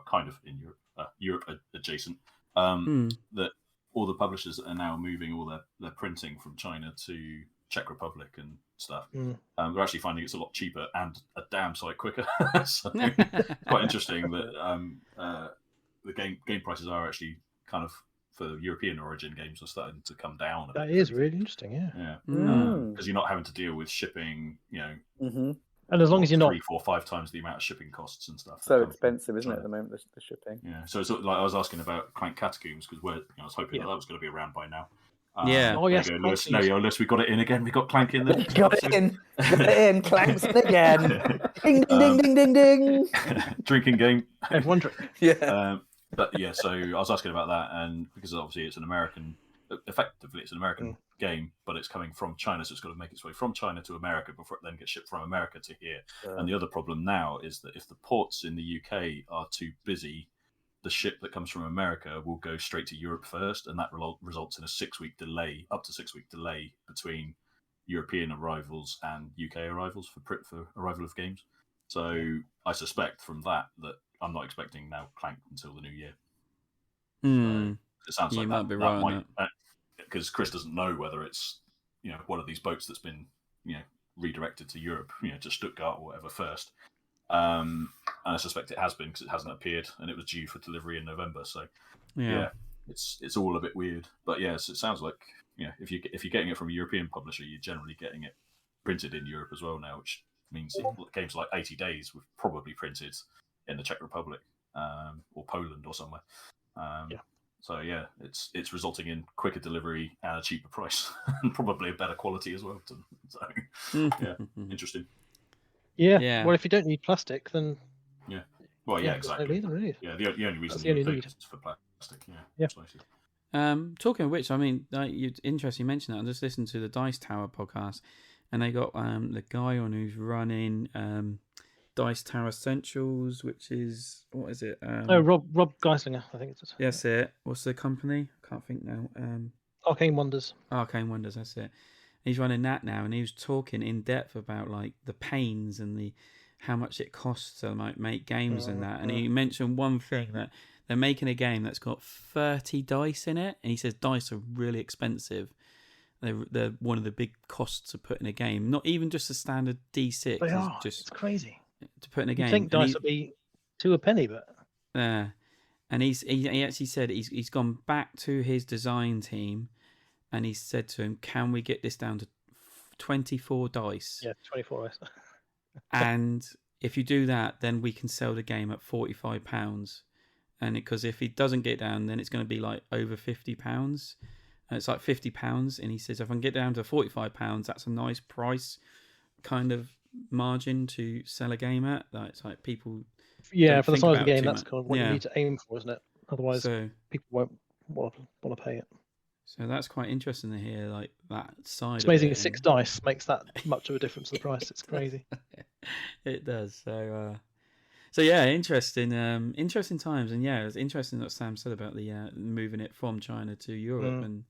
kind of in Europe, Europe adjacent, that all the publishers are now moving all their printing from China to Czech Republic and stuff. They're actually finding it's a lot cheaper and a damn sight quicker. So quite interesting that the game prices are actually kind of, for European origin games, are starting to come down. That is really interesting, yeah. Yeah. Because you're not having to deal with shipping, And as long as you're not 3, 4, 5 times the amount of shipping costs and stuff. So expensive, isn't it, at the moment, the shipping? Yeah. So it's like I was asking about Clank Catacombs, because I was hoping that was going to be around by now. Yeah. Oh yes. Lewis. No, Lewis, we got it in again. We got Clank in there. Got it in, Clank's in again. Ding, ding, ding, ding, ding. Drinking game. Everyone drink. Yeah. But yeah, so I was asking about that, and because obviously it's an American, effectively it's an American game, but it's coming from China, so it's got to make its way from China to America before it then gets shipped from America to here. And the other problem now is that if the ports in the UK are too busy, the ship that comes from America will go straight to Europe first, and that results in a 6-week delay, up to 6-week delay between European arrivals and UK arrivals for arrival of games. So I suspect from that I'm not expecting now Clank until the new year. So it sounds like might be right on that. Because Chris doesn't know whether it's one of these boats that's been redirected to Europe, to Stuttgart or whatever first. And I suspect it has been, because it hasn't appeared, and it was due for delivery in November. So yeah, it's all a bit weird. But yes, it sounds like if you're getting it from a European publisher, you're generally getting it printed in Europe as well now, which means games like 80 Days were probably printed in the Czech Republic or Poland or somewhere. So yeah, it's resulting in quicker delivery and a cheaper price, and probably a better quality as well. So yeah, interesting. Yeah. Well, if you don't need plastic, then exactly. No need, really. Yeah, the only reason you need is for plastic. Yeah. Talking of which, I mean, it's interesting you mention that. I just listened to the Dice Tower podcast, and they got the guy on who's running Dice Tower Essentials, which is, what is it? Rob Geislinger, I think it's. That's it. What's the company? I can't think now. Arcane Wonders. Arcane Wonders, that's it. He's running that now, and he was talking in depth about like the pains and how much it costs to make games and that. And he mentioned one thing, that they're making a game that's got 30 dice in it, and he says dice are really expensive. They're one of the big costs of putting a game, not even just a standard D6. They are. It's crazy to put in a game. You think dice would be 2 a penny, but and he actually said he's gone back to his design team. And he said to him, "Can we get this down to 24 dice?" Yeah, 24 dice. And if you do that, then we can sell the game at £45. And because if he doesn't get down, then it's going to be like over £50. And it's like £50. And he says, if I can get down to £45, that's a nice price kind of margin to sell a game at. It's like people. Yeah, for the size of the game, that's kind of what you need to aim for, isn't it? Otherwise, people won't want to pay it. So that's quite interesting to hear, like that side. It's amazing 6 dice makes that much of a difference to the price. It's crazy. It does. So yeah, interesting times, and yeah, it's interesting what Sam said about the moving it from China to Europe, and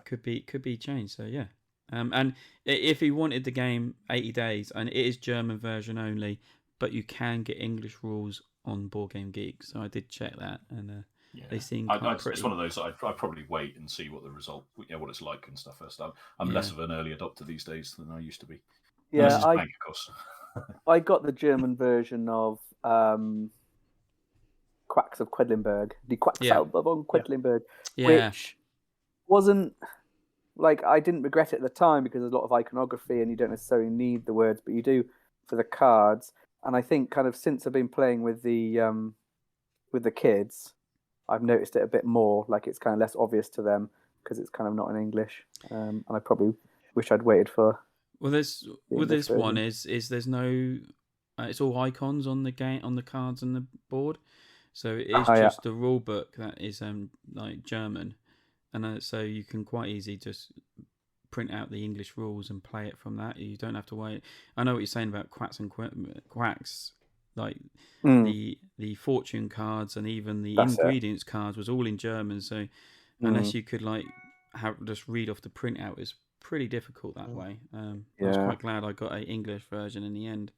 could be changed. So yeah, and if you wanted the game 80 Days, and it is German version only, but you can get English rules on Board Game Geek. So I did check that, and. They seem pretty. It's one of those I'd probably wait and see what the result, what it's like and stuff first. I'm less of an early adopter these days than I used to be. Yeah, blank, of course. I got the German version of Quacks of Quedlinburg, Die Quacksalber von Quedlinburg, which wasn't like, I didn't regret it at the time because there's a lot of iconography and you don't necessarily need the words, but you do for the cards. And I think kind of since I've been playing with the kids, I've noticed it a bit more, like it's kind of less obvious to them because it's kind of not in English. And I probably wish I'd waited for. Well, this one is there's no, it's all icons on the game, on the cards and the board, so it is just the rule book that is like German, and so you can quite easily just print out the English rules and play it from that. You don't have to wait. I know what you're saying about quacks and quacks. Like the fortune cards and even the ingredients cards was all in German. So unless you could like just read off the printout, it's pretty difficult that way. I was quite glad I got an English version in the end.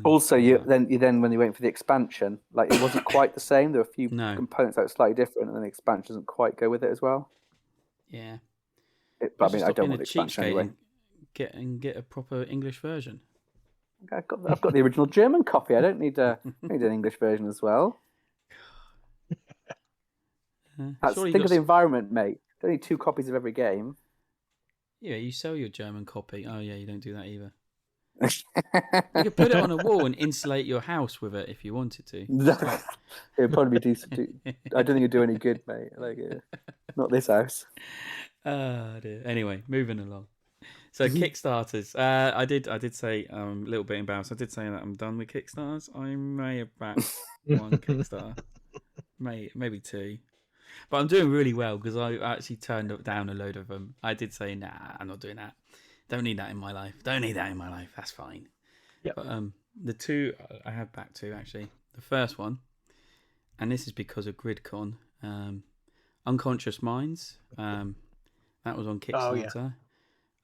Also, you then when you went for the expansion, like it wasn't quite the same. There were a few components that were slightly different, and then the expansion doesn't quite go with it as well. Yeah, but I mean, I don't want the expansion anyway. Get a proper English version. I've got the original German copy. I don't need an English version as well. Think of the environment, mate. Don't need 2 copies of every game. Yeah, you sell your German copy. Oh yeah, you don't do that either. You could put it on a wall and insulate your house with it if you wanted to. It would probably be decent. I don't think it'd do any good, mate. Like, not this house. Oh dear. Anyway, moving along. So Kickstarters. I did say a little bit embarrassed. I did say that I'm done with Kickstarters. I may have backed one Kickstarter, maybe 2, but I'm doing really well because I actually turned down a load of them. I did say, nah, I'm not doing that. Don't need that in my life. That's fine. Yeah. But the 2 I have backed 2 actually. The first one, and this is because of GridCon, Unconscious Minds. That was on Kickstarter. Oh, yeah.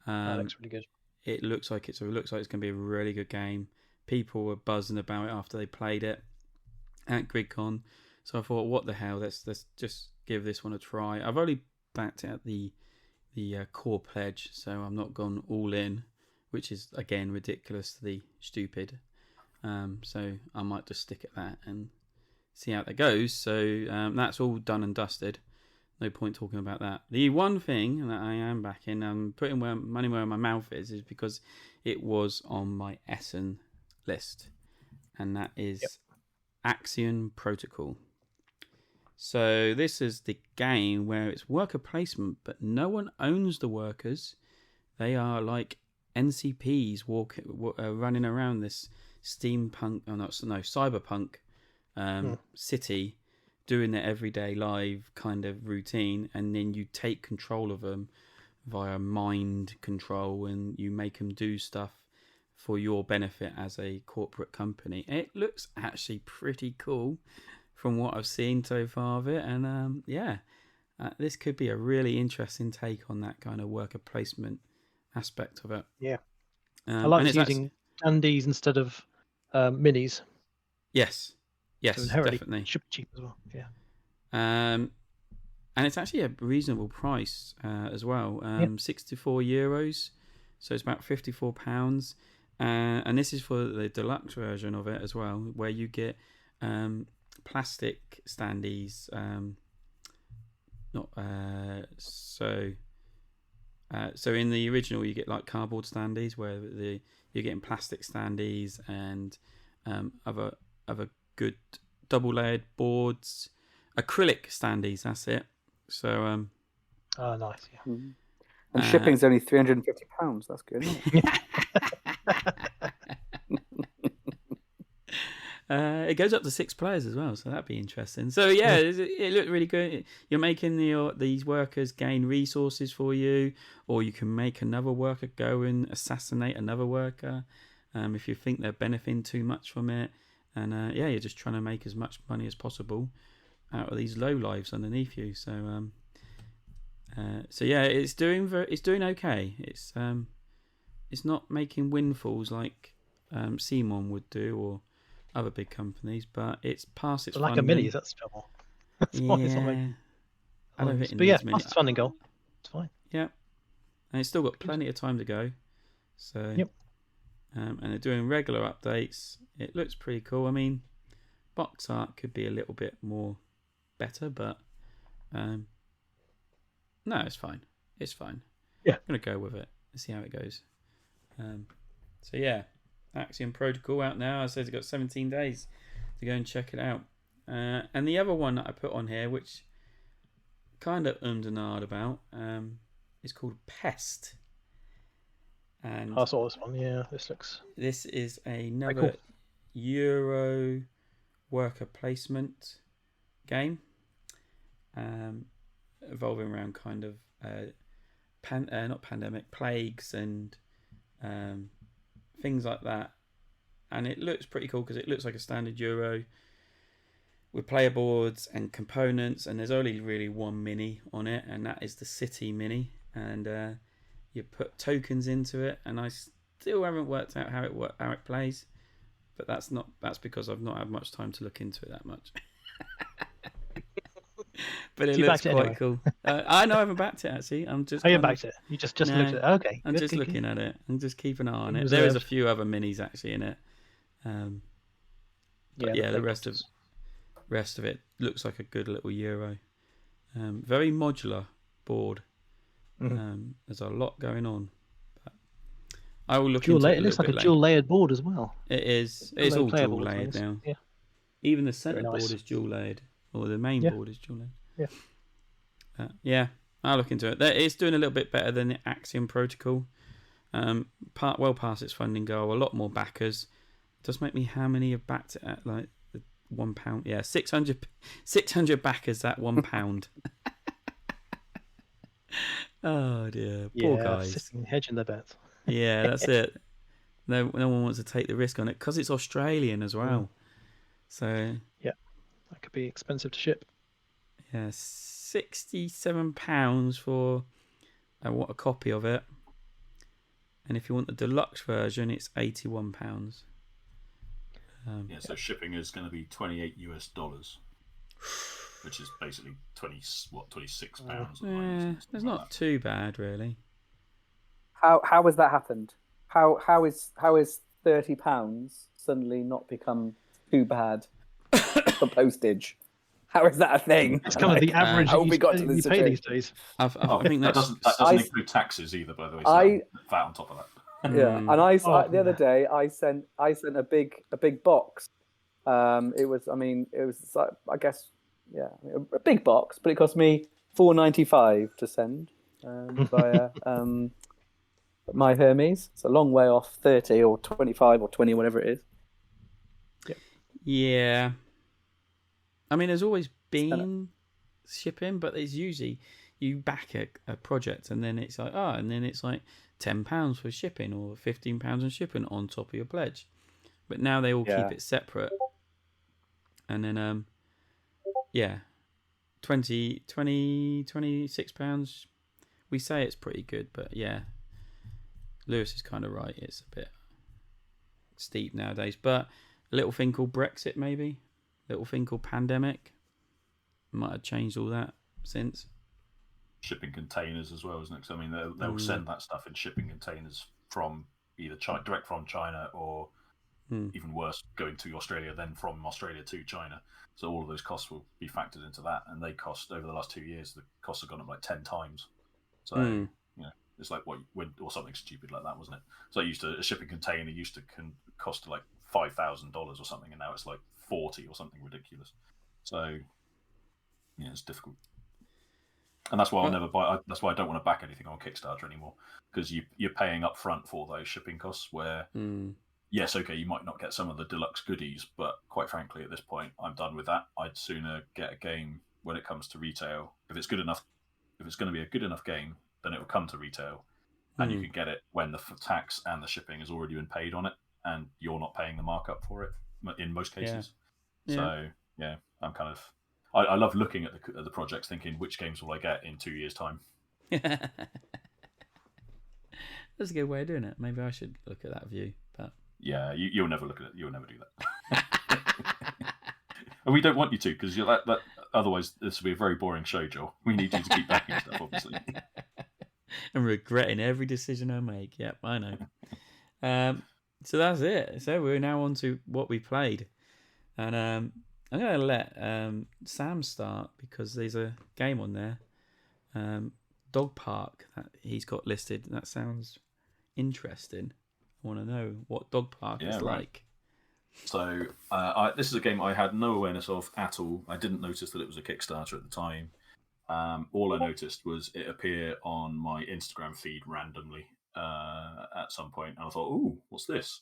That looks really good. It looks like it's going to be a really good game. People were buzzing about it after they played it at GridCon. So I thought, what the hell? Let's just give this one a try. I've only backed it at the core pledge, so I'm not gone all in, which is again ridiculously stupid. So I might just stick at that and see how that goes. So that's all done and dusted. No point talking about that. The one thing that I am backing, putting money where my mouth is because it was on my Essen list, and that is Axiom Protocol. So this is the game where it's worker placement, but no one owns the workers. They are NCPs running around this cyberpunk city, doing their everyday live kind of routine, and then you take control of them via mind control, and you make them do stuff for your benefit as a corporate company. It looks actually pretty cool from what I've seen so far of it, and this could be a really interesting take on that kind of worker placement aspect of it. Yeah, I like using standees instead of minis. Yes, so definitely. It should be cheap as well. Yeah, and it's actually a reasonable price as well. €64, so it's about £54. And this is for the deluxe version of it as well, where you get plastic standees. So in the original you get like cardboard standees, where you're getting plastic standees and other good double layered boards, acrylic standees. That's it. So oh, nice. Yeah. And shipping's only £350. That's good, isn't it? It goes up to 6 players as well, so that'd be interesting. So yeah, it looked really good. You're making these workers gain resources for you, or you can make another worker go and assassinate another worker if you think they're benefiting too much from it. And you're just trying to make as much money as possible out of these low lives underneath you. So it's doing okay. It's not making windfalls like Simon would do or other big companies, but it's past its like a minis. That's the trouble. That's why it's not making... I don't think it needs mini. Past its funding goal. It's fine. Yeah, and it's still got plenty of time to go. So and they're doing regular updates. It looks pretty cool. I mean, box art could be a little bit more better, but no, it's fine. It's fine. Yeah, I'm gonna go with it and see how it goes. So yeah, Axiom Protocol out now. I said it's got 17 days to go and check it out. And the other one that I put on here, which kind of and ahed about, is called Pest. And I saw this one. Yeah, This is another Euro worker placement game, evolving around kind of plagues and things like that. And it looks pretty cool because it looks like a standard Euro with player boards and components, and there's only really one mini on it, and that is the City Mini. And you put tokens into it, and I still haven't worked out how it plays, but that's because I've not had much time to look into it that much. But it looks quite cool. I know I haven't backed it actually. I'm just. Oh, you backed it. You just looked at it. Okay. I'm just looking at it and just keeping an eye on it. There is a few other minis actually in it. But yeah, the rest of it looks like a good little Euro. Very modular board. There's a lot going on. But I will look into it. It looks like a dual layered board as well. It is. It's all dual layered now. Yeah. Even the center board is dual layered, or the main board is dual layered. Yeah. Yeah, I'll look into it. It's doing a little bit better than the Axiom Protocol. Well past its funding goal. A lot more backers. Does make me how many have backed it at like the £1? Yeah, 600 backers at £1. Oh dear, poor guys. Sitting hedging their bets. Yeah, that's it. No one wants to take the risk on it because it's Australian as well. So yeah, that could be expensive to ship. Yeah, £67 for a copy of it, and if you want the deluxe version, it's £81. So shipping is going to be $28, which is basically £26. It's not too bad, really. How has that happened? How is £30 suddenly not become too bad for postage? How is that a thing? It's kind of the average how we got to this you pay these days. I think that doesn't include taxes either, by the way. So VAT on top of that. Yeah, and the other day I sent a big box. It was I guess a big box, but it cost me $4.95 to send via My Hermes. It's a long way off 30 or 25 or 20, whatever it is. Yeah. I mean, there's always been shipping, but there's usually you back a project and then it's like £10 for shipping or £15 on shipping on top of your pledge. But now they all keep it separate. And then £26. We say it's pretty good, but yeah, Lewis is kind of right. It's a bit steep nowadays. But a little thing called Brexit, maybe. A little thing called pandemic. Might have changed all that since. Shipping containers as well, isn't it? Because I mean, they'll send that stuff in shipping containers from either direct from China or even worse, going to Australia, then from Australia to China. So all of those costs will be factored into that, and they cost over the last 2 years. The costs have gone up like 10 times. So it's like or something stupid like that, wasn't it? So a shipping container used to cost like $5,000 or something, and now it's like 40 or something ridiculous. So yeah, it's difficult. And that's why I'll never buy. That's why I don't want to back anything on Kickstarter anymore, because you're paying up front for those shipping costs. Where yes, okay, you might not get some of the deluxe goodies, but quite frankly, at this point, I'm done with that. I'd sooner get a game when it comes to retail. If it's good enough, if it's going to be a good enough game, then it will come to retail, and you can get it when the tax and the shipping has already been paid on it, and you're not paying the markup for it in most cases. Yeah. So yeah, I'm kind of. I love looking at the projects, thinking which games will I get in 2 years' time. That's a good way of doing it. Maybe I should look at that view. But yeah, you'll never look at it. You'll never do that. And we don't want you to, because that otherwise this will be a very boring show, Joel. We need you to keep backing stuff, obviously. I'm regretting every decision I make. Yep, I know. So that's it. So we're now on to what we played, and I'm going to let Sam start, because there's a game on there, Dog Park, that he's got listed. That sounds interesting. I want to know what Dog Park is like. So this is a game I had no awareness of at all. I didn't notice that it was a Kickstarter at the time. All I noticed was it appear on my Instagram feed randomly at some point, and I thought, "Ooh, what's this?"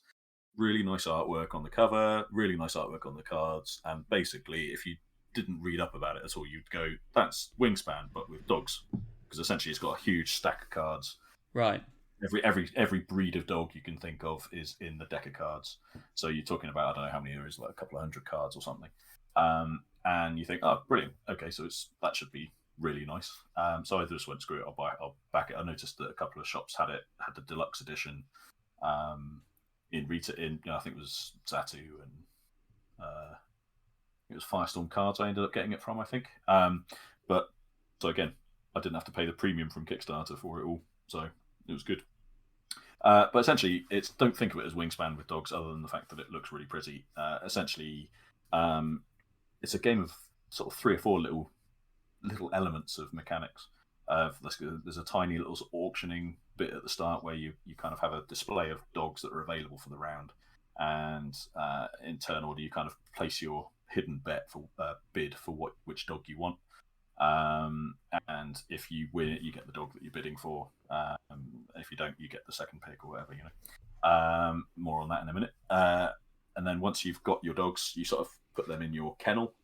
Really nice artwork on the cover, really nice artwork on the cards, and basically, if you didn't read up about it at all, you'd go, "That's Wingspan, but with dogs." because essentially it's got a huge stack of cards. Right. Every breed of dog you can think of is in the deck of cards. So you're talking about, I don't know how many there is, like a couple of hundred cards or something. And you think, oh, brilliant. Okay, so that should be really nice. So I just went, screw it, I'll back it. I noticed that a couple of shops had the deluxe edition in retail. I think it was Zatu and it was Firestorm Cards. I ended up getting it from, I think. But so again, I didn't have to pay the premium from Kickstarter for it all, so it was good. But essentially, don't think of it as Wingspan with dogs, other than the fact that it looks really pretty. Essentially, it's a game of sort of 3 or 4 little elements of mechanics. There's a tiny little sort of auctioning bit at the start where you kind of have a display of dogs that are available for the round, and in turn order you kind of place your hidden bid for which dog you want. And if you win it, you get the dog that you're bidding for. If you don't, you get the second pick or whatever, More on that in a minute. And then once you've got your dogs, you sort of put them in your kennel.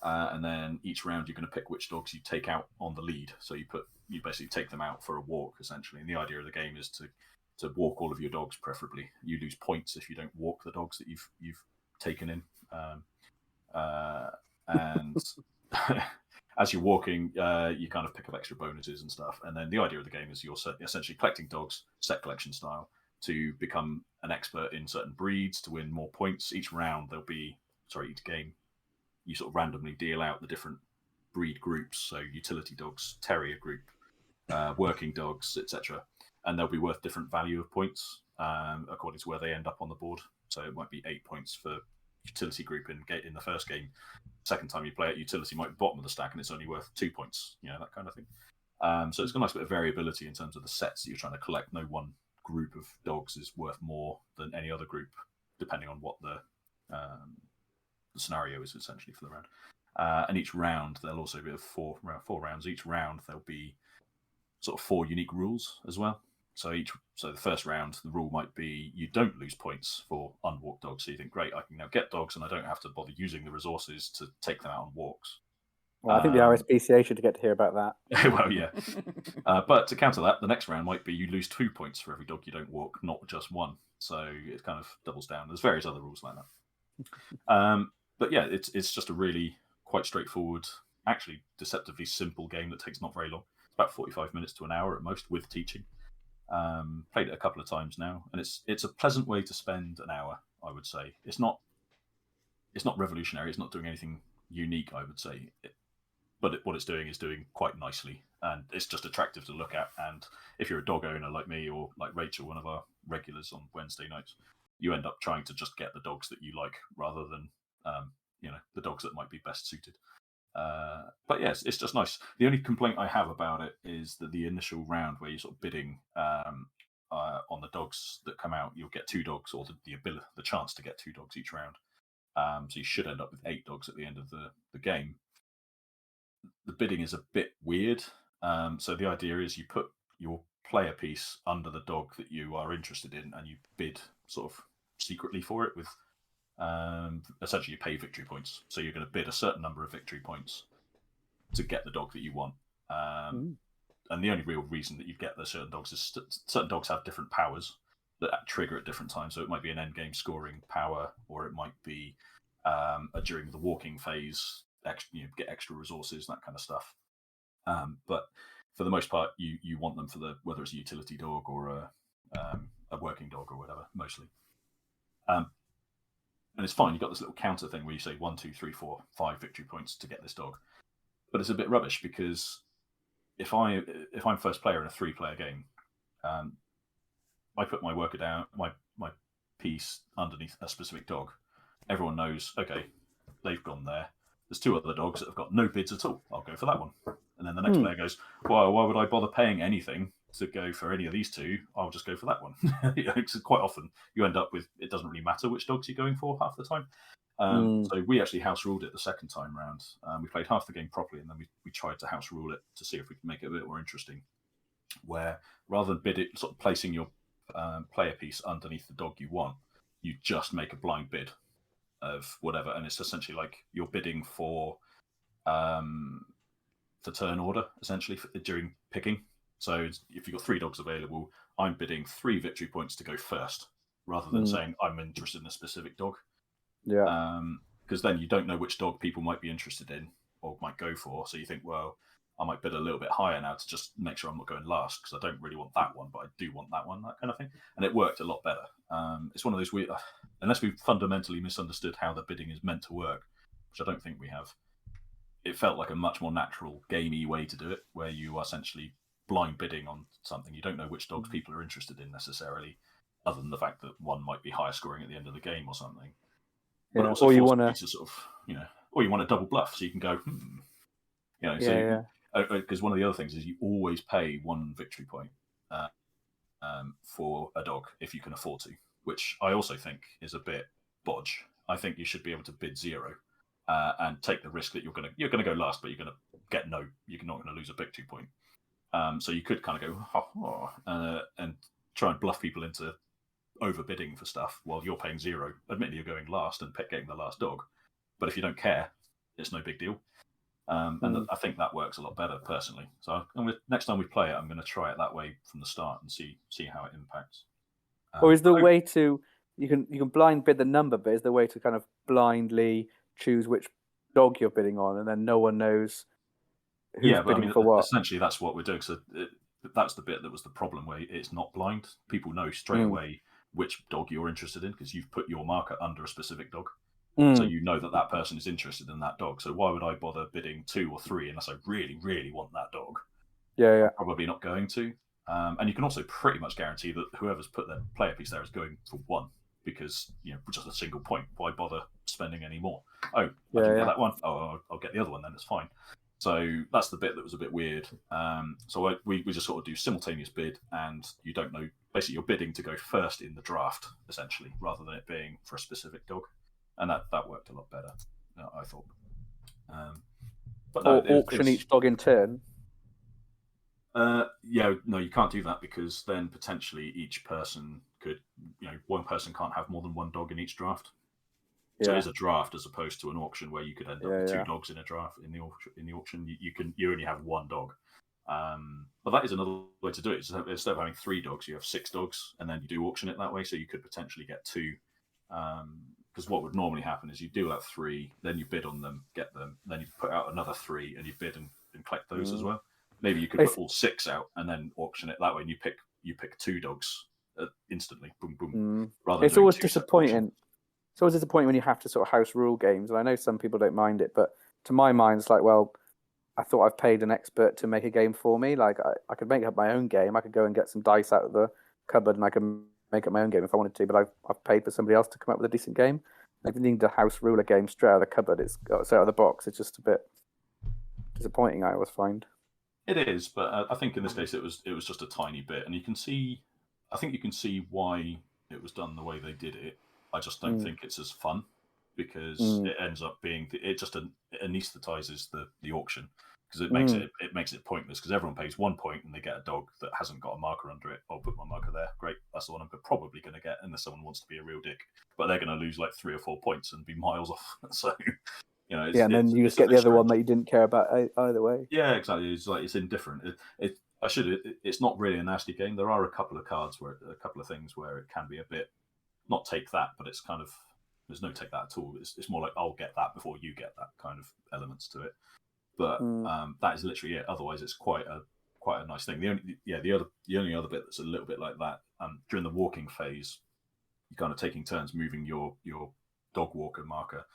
And then each round you're going to pick which dogs you take out on the lead. So you basically take them out for a walk, essentially. And the idea of the game is to walk all of your dogs, preferably. You lose points if you don't walk the dogs that you've taken in. And as you're walking, you kind of pick up extra bonuses and stuff. And then the idea of the game is you're essentially collecting dogs, set collection style, to become an expert in certain breeds, to win more points. Each game, you sort of randomly deal out the different breed groups. So utility dogs, terrier group, working dogs, etc. And they'll be worth different value of points according to where they end up on the board. So it might be 8 points for utility group in the first game. Second time you play it, utility might be bottom of the stack and it's only worth 2 points, that kind of thing. So it's got a nice bit of variability in terms of the sets that you're trying to collect. No one group of dogs is worth more than any other group, depending on what the scenario is essentially for the round. And each round, there'll also be 4 rounds. Each round, there'll be sort of 4 unique rules as well. So the first round, the rule might be you don't lose points for unwalked dogs. So you think, great, I can now get dogs and I don't have to bother using the resources to take them out on walks. Well, I think the RSPCA should get to hear about that. Well, yeah. But to counter that, the next round might be you lose 2 points for every dog you don't walk, not just 1. So it kind of doubles down. There's various other rules like that. But yeah, it's just a really quite straightforward, actually deceptively simple game that takes not very long. It's about 45 minutes to an hour at most with teaching. Played it a couple of times now, and it's a pleasant way to spend an hour, I would say. It's not revolutionary, it's not doing anything unique, I would say. But what it's doing is doing quite nicely, and it's just attractive to look at. And if you're a dog owner like me, or like Rachel, one of our regulars on Wednesday nights, you end up trying to just get the dogs that you like rather than the dogs that might be best suited. But yes, it's just nice. The only complaint I have about it is that the initial round where you're sort of bidding on the dogs that come out, you'll get 2 dogs, or the chance to get 2 dogs each round. So you should end up with 8 dogs at the end of the game. The bidding is a bit weird. So the idea is you put your player piece under the dog that you are interested in, and you bid sort of secretly for it with essentially you pay victory points. So you're going to bid a certain number of victory points to get the dog that you want. And the only real reason that you get the certain dogs is certain dogs have different powers that trigger at different times. So it might be an end game scoring power, or it might be during the walking phase, get extra resources, that kind of stuff. But for the most part, you want them for whether it's a utility dog or a working dog or whatever, mostly. And it's fine. You've got this little counter thing where you say 1, 2, 3, 4, 5 victory points to get this dog. But it's a bit rubbish because if I'm first player in a 3-player game, I put my worker down, my piece underneath a specific dog. Everyone knows, okay, they've gone there. There's 2 other dogs that have got no bids at all. I'll go for that one. And then the next player goes, well, why would I bother paying anything to go for any of these 2? I'll just go for that one. Because quite often you end up with, it doesn't really matter which dogs you're going for half the time. So we actually house ruled it the second time round. We played half the game properly, and then we tried to house rule it to see if we could make it a bit more interesting. Where rather than sort of placing your player piece underneath the dog you want, you just make a blind bid of whatever, and it's essentially like you're bidding for for turn order essentially during picking. So if you've got 3 dogs available, I'm bidding 3 victory points to go first, rather than saying I'm interested in a specific dog. Yeah. Because then you don't know which dog people might be interested in or might go for. So you think, well, I might bid a little bit higher now to just make sure I'm not going last, because I don't really want that one, but I do want that one, that kind of thing. And it worked a lot better. It's one of those weird, unless we've fundamentally misunderstood how the bidding is meant to work, which I don't think we have. It felt like a much more natural, gamey way to do it, where you are essentially blind bidding on something. You don't know which dogs people are interested in necessarily, other than the fact that one might be higher scoring at the end of the game or something. But it also or you want to sort of, or you want a double bluff, so you can go, because one of the other things is you always pay 1 victory point for a dog if you can afford to, which I also think is a bit bodge. I think you should be able to bid 0 and take the risk that you're gonna go last, but you're not gonna lose a victory point. So you could kind of go and try and bluff people into overbidding for stuff while you're paying 0. Admittedly, you're going last and getting the last dog, but if you don't care, it's no big deal. And I think that works a lot better personally. So next time we play it, I'm going to try it that way from the start and see how it impacts. Or is the way to you can blind bid the number, but is the way to kind of blindly choose which dog you're bidding on, and then no one knows who's bidding for what? Essentially, that's what we're doing. So that's the bit that was the problem, where it's not blind. People know straight away which dog you're interested in because you've put your marker under a specific dog. So you know that person is interested in that dog. So why would I bother bidding 2 or 3 unless I really, really want that dog? Yeah. I'm probably not going to. And you can also pretty much guarantee that whoever's put their player piece there is going for 1, because just a single point. Why bother spending any more? Oh, I can get that one. Oh, I'll get the other one then. It's fine. So that's the bit that was a bit weird. So we just sort of do simultaneous bid, and you don't know. Basically, you're bidding to go first in the draft, essentially, rather than it being for a specific dog. And that worked a lot better, I thought. But no, auction each dog in turn. No, you can't do that, because then potentially each person could, one person can't have more than 1 dog in each draft. So it is a draft as opposed to an auction where you could end up with 2 dogs in a draft. In the auction, you only have 1 dog. But that is another way to do it. So instead of having 3 dogs, you have 6 dogs, and then you do auction it that way. So you could potentially get 2. Because what would normally happen is you do have 3, then you bid on them, get them, then you put out another 3, and you bid and collect those as well. Maybe you could put all 6 out and then auction it that way, and you pick 2 dogs instantly, boom, boom. Rather it's always disappointing. It's always disappointing when you have to sort of house rule games, and I know some people don't mind it, but to my mind, it's like, well, I thought I've paid an expert to make a game for me. Like I could make up my own game. I could go and get some dice out of the cupboard, and I can make up my own game if I wanted to, but I've paid for somebody else to come up with a decent game. If you need to house rule a game straight out of the cupboard, it's out of the box. It's just a bit disappointing, I always find. It is, but I think in this case it was just a tiny bit, and you can see why it was done the way they did it. I just don't think it's as fun, because it ends up being it just anesthetizes the auction, because it makes it pointless, because everyone pays 1 point and they get a dog that hasn't got a marker under it. I'll put my marker there. Great, that's the one I'm probably going to get, unless someone wants to be a real dick. But they're going to lose like 3 or 4 points and be miles off. So and then you just get the other one that you didn't care about either way. Yeah, exactly. It's indifferent. It's not really a nasty game. There are a couple of things where it can be a bit not take that, but it's kind of there's no take that at all. It's more like I'll get that before you get that kind of elements to it. But that is literally it. Otherwise, it's quite a nice thing. The only other bit that's a little bit like that, during the walking phase, you're kind of taking turns moving your dog walker marker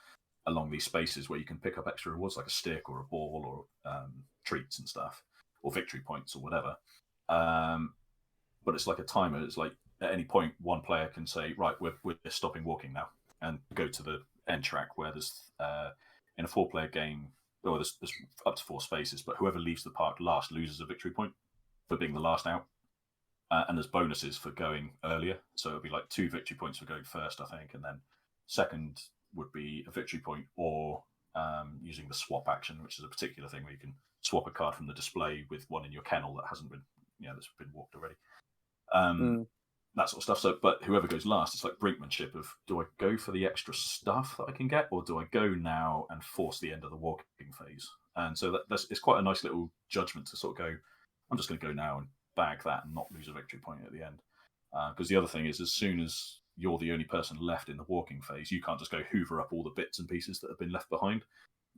along these spaces where you can pick up extra rewards like a stick or a ball or treats and stuff, or victory points or whatever. But it's like a timer. It's like at any point one player can say, right, we're stopping walking now, and go to the end track where there's in a 4-player game, or there's up to 4 spaces, but whoever leaves the park last loses a victory point for being the last out. And there's bonuses for going earlier. So it'll be like 2 victory points for going first, I think, and then second would be a victory point, or using the swap action, which is a particular thing where you can swap a card from the display with one in your kennel that hasn't been, that's been walked already. That sort of stuff. So, but whoever goes last, it's like brinkmanship of, do I go for the extra stuff that I can get, or do I go now and force the end of the walking phase? And so it's quite a nice little judgment to sort of go, I'm just going to go now and bag that and not lose a victory point at the end. Because the other thing is, as soon as you're the only person left in the walking phase, you can't just go hoover up all the bits and pieces that have been left behind.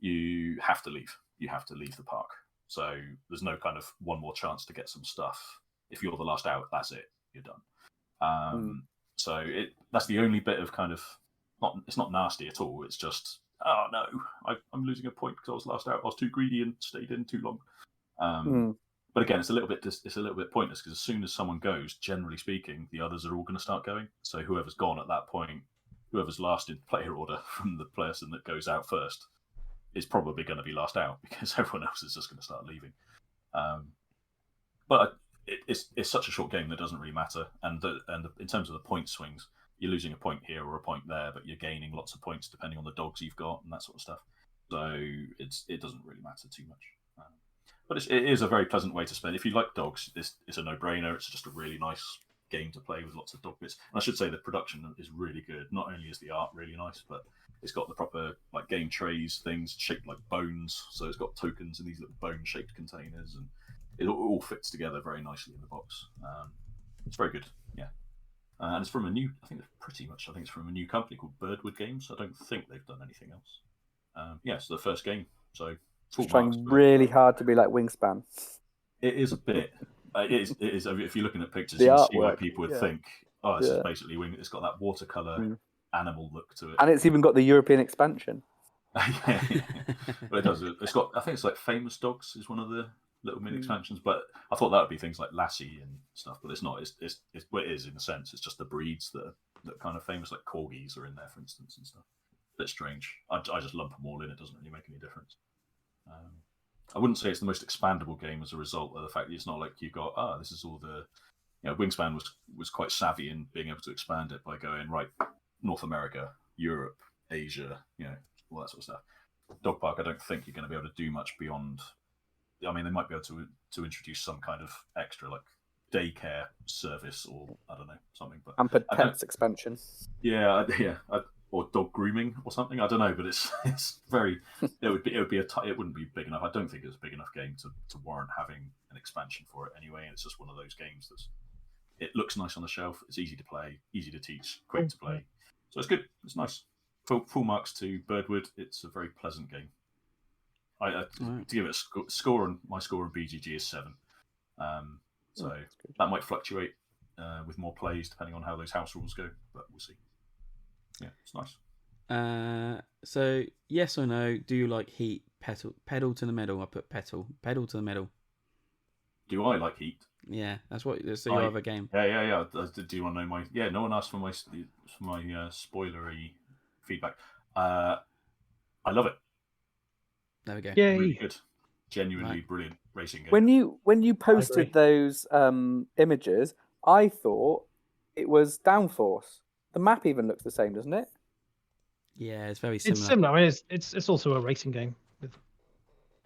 You have to leave. You have to leave the park. So there's no kind of one more chance to get some stuff. If you're the last out, that's it. You're done. So that's the only bit of kind of it's not nasty at all. It's just, oh no, I'm losing a point because I was last out. I was too greedy and stayed in too long. But again, it's a little bit pointless because as soon as someone goes, generally speaking, the others are all going to start going. So whoever's gone at that point, whoever's last in player order from the person that goes out first, is probably going to be last out because everyone else is just going to start leaving. But it's such a short game that doesn't really matter. And in terms of the point swings, you're losing a point here or a point there, but you're gaining lots of points depending on the dogs you've got and that sort of stuff. So it doesn't really matter too much. But it is a very pleasant way to spend. If you like dogs, it's a no-brainer. It's just a really nice game to play with lots of dog bits. And I should say the production is really good. Not only is the art really nice, but it's got the proper like game trays, things shaped like bones. So it's got tokens in these little bone-shaped containers, and it all fits together very nicely in the box. It's very good, yeah. And it's from I think it's from a new company called Birdwood Games. I don't think they've done anything else. It's the first game, so. It's trying really hard to be like Wingspan. It is a bit. It is. If you're looking at pictures, The you artwork, see why people would think, "Oh, this is basically Wing." It's got that watercolor animal look to it, and it's even got the European expansion. But it does. It's got. I think it's like Famous Dogs is one of the little mini expansions. But I thought that would be things like Lassie and stuff. But it's not. It's well, it is in a sense. It's just the breeds that are kind of famous, like corgis are in there, for instance, and stuff. A bit strange. I just lump them all in. It doesn't really make any difference. I wouldn't say it's the most expandable game as a result of the fact that it's not like you've got, this is all the, Wingspan was quite savvy in being able to expand it by going, right, North America, Europe, Asia, all that sort of stuff. Dog Park, I don't think you're going to be able to do much beyond, they might be able to introduce some kind of extra, like, daycare service or, I don't know, something. But and pets expansion. Yeah, or dog grooming or something. I don't know, but it's very. It wouldn't be big enough. I don't think it's a big enough game to warrant having an expansion for it anyway. And it's just one of those games it looks nice on the shelf. It's easy to play, easy to teach, quick to play. So it's good. It's nice. Full marks to Birdwood. It's a very pleasant game. To give it a score, and my score on BGG is 7. So that might fluctuate with more plays depending on how those house rules go, but we'll see. Yeah, it's nice. So yes or no? Do you like Heat? Pedal to the metal. I put pedal to the metal. Do I like Heat? Yeah, that's your other game. Yeah. Do you want to know my? Yeah, no one asked for my spoilery feedback. I love it. There we go. Yay. Really good, genuinely brilliant racing game. When you posted those images, I thought it was Downforce. The map even looks the same, doesn't it? Yeah, it's very similar. It's similar. I mean, it's also a racing game,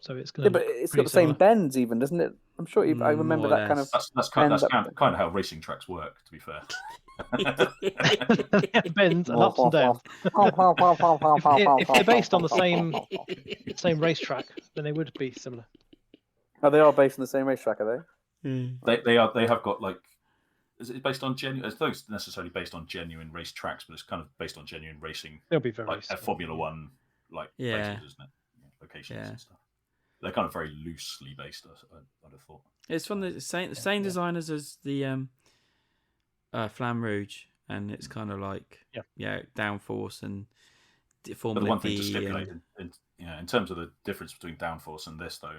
so it's going to. Yeah, but it's got the same bends, even, doesn't it? I'm sure I remember that kind of. That's kind of how racing tracks work. To be fair. Bends and ups and downs. If they're based on the same racetrack, then they would be similar. Oh, they are based on the same racetrack, are they? They are. They have got like. Is it based on genuine? It's not necessarily based on genuine race tracks, but it's kind of based on genuine racing. They'll be very like a Formula One places, isn't it? Locations and stuff. They're kind of very loosely based. I'd have thought. It's from the same designers as the Flamme Rouge, and it's kind of like Downforce and Formula. But the one thing D to stipulate, in terms of the difference between Downforce and this, though,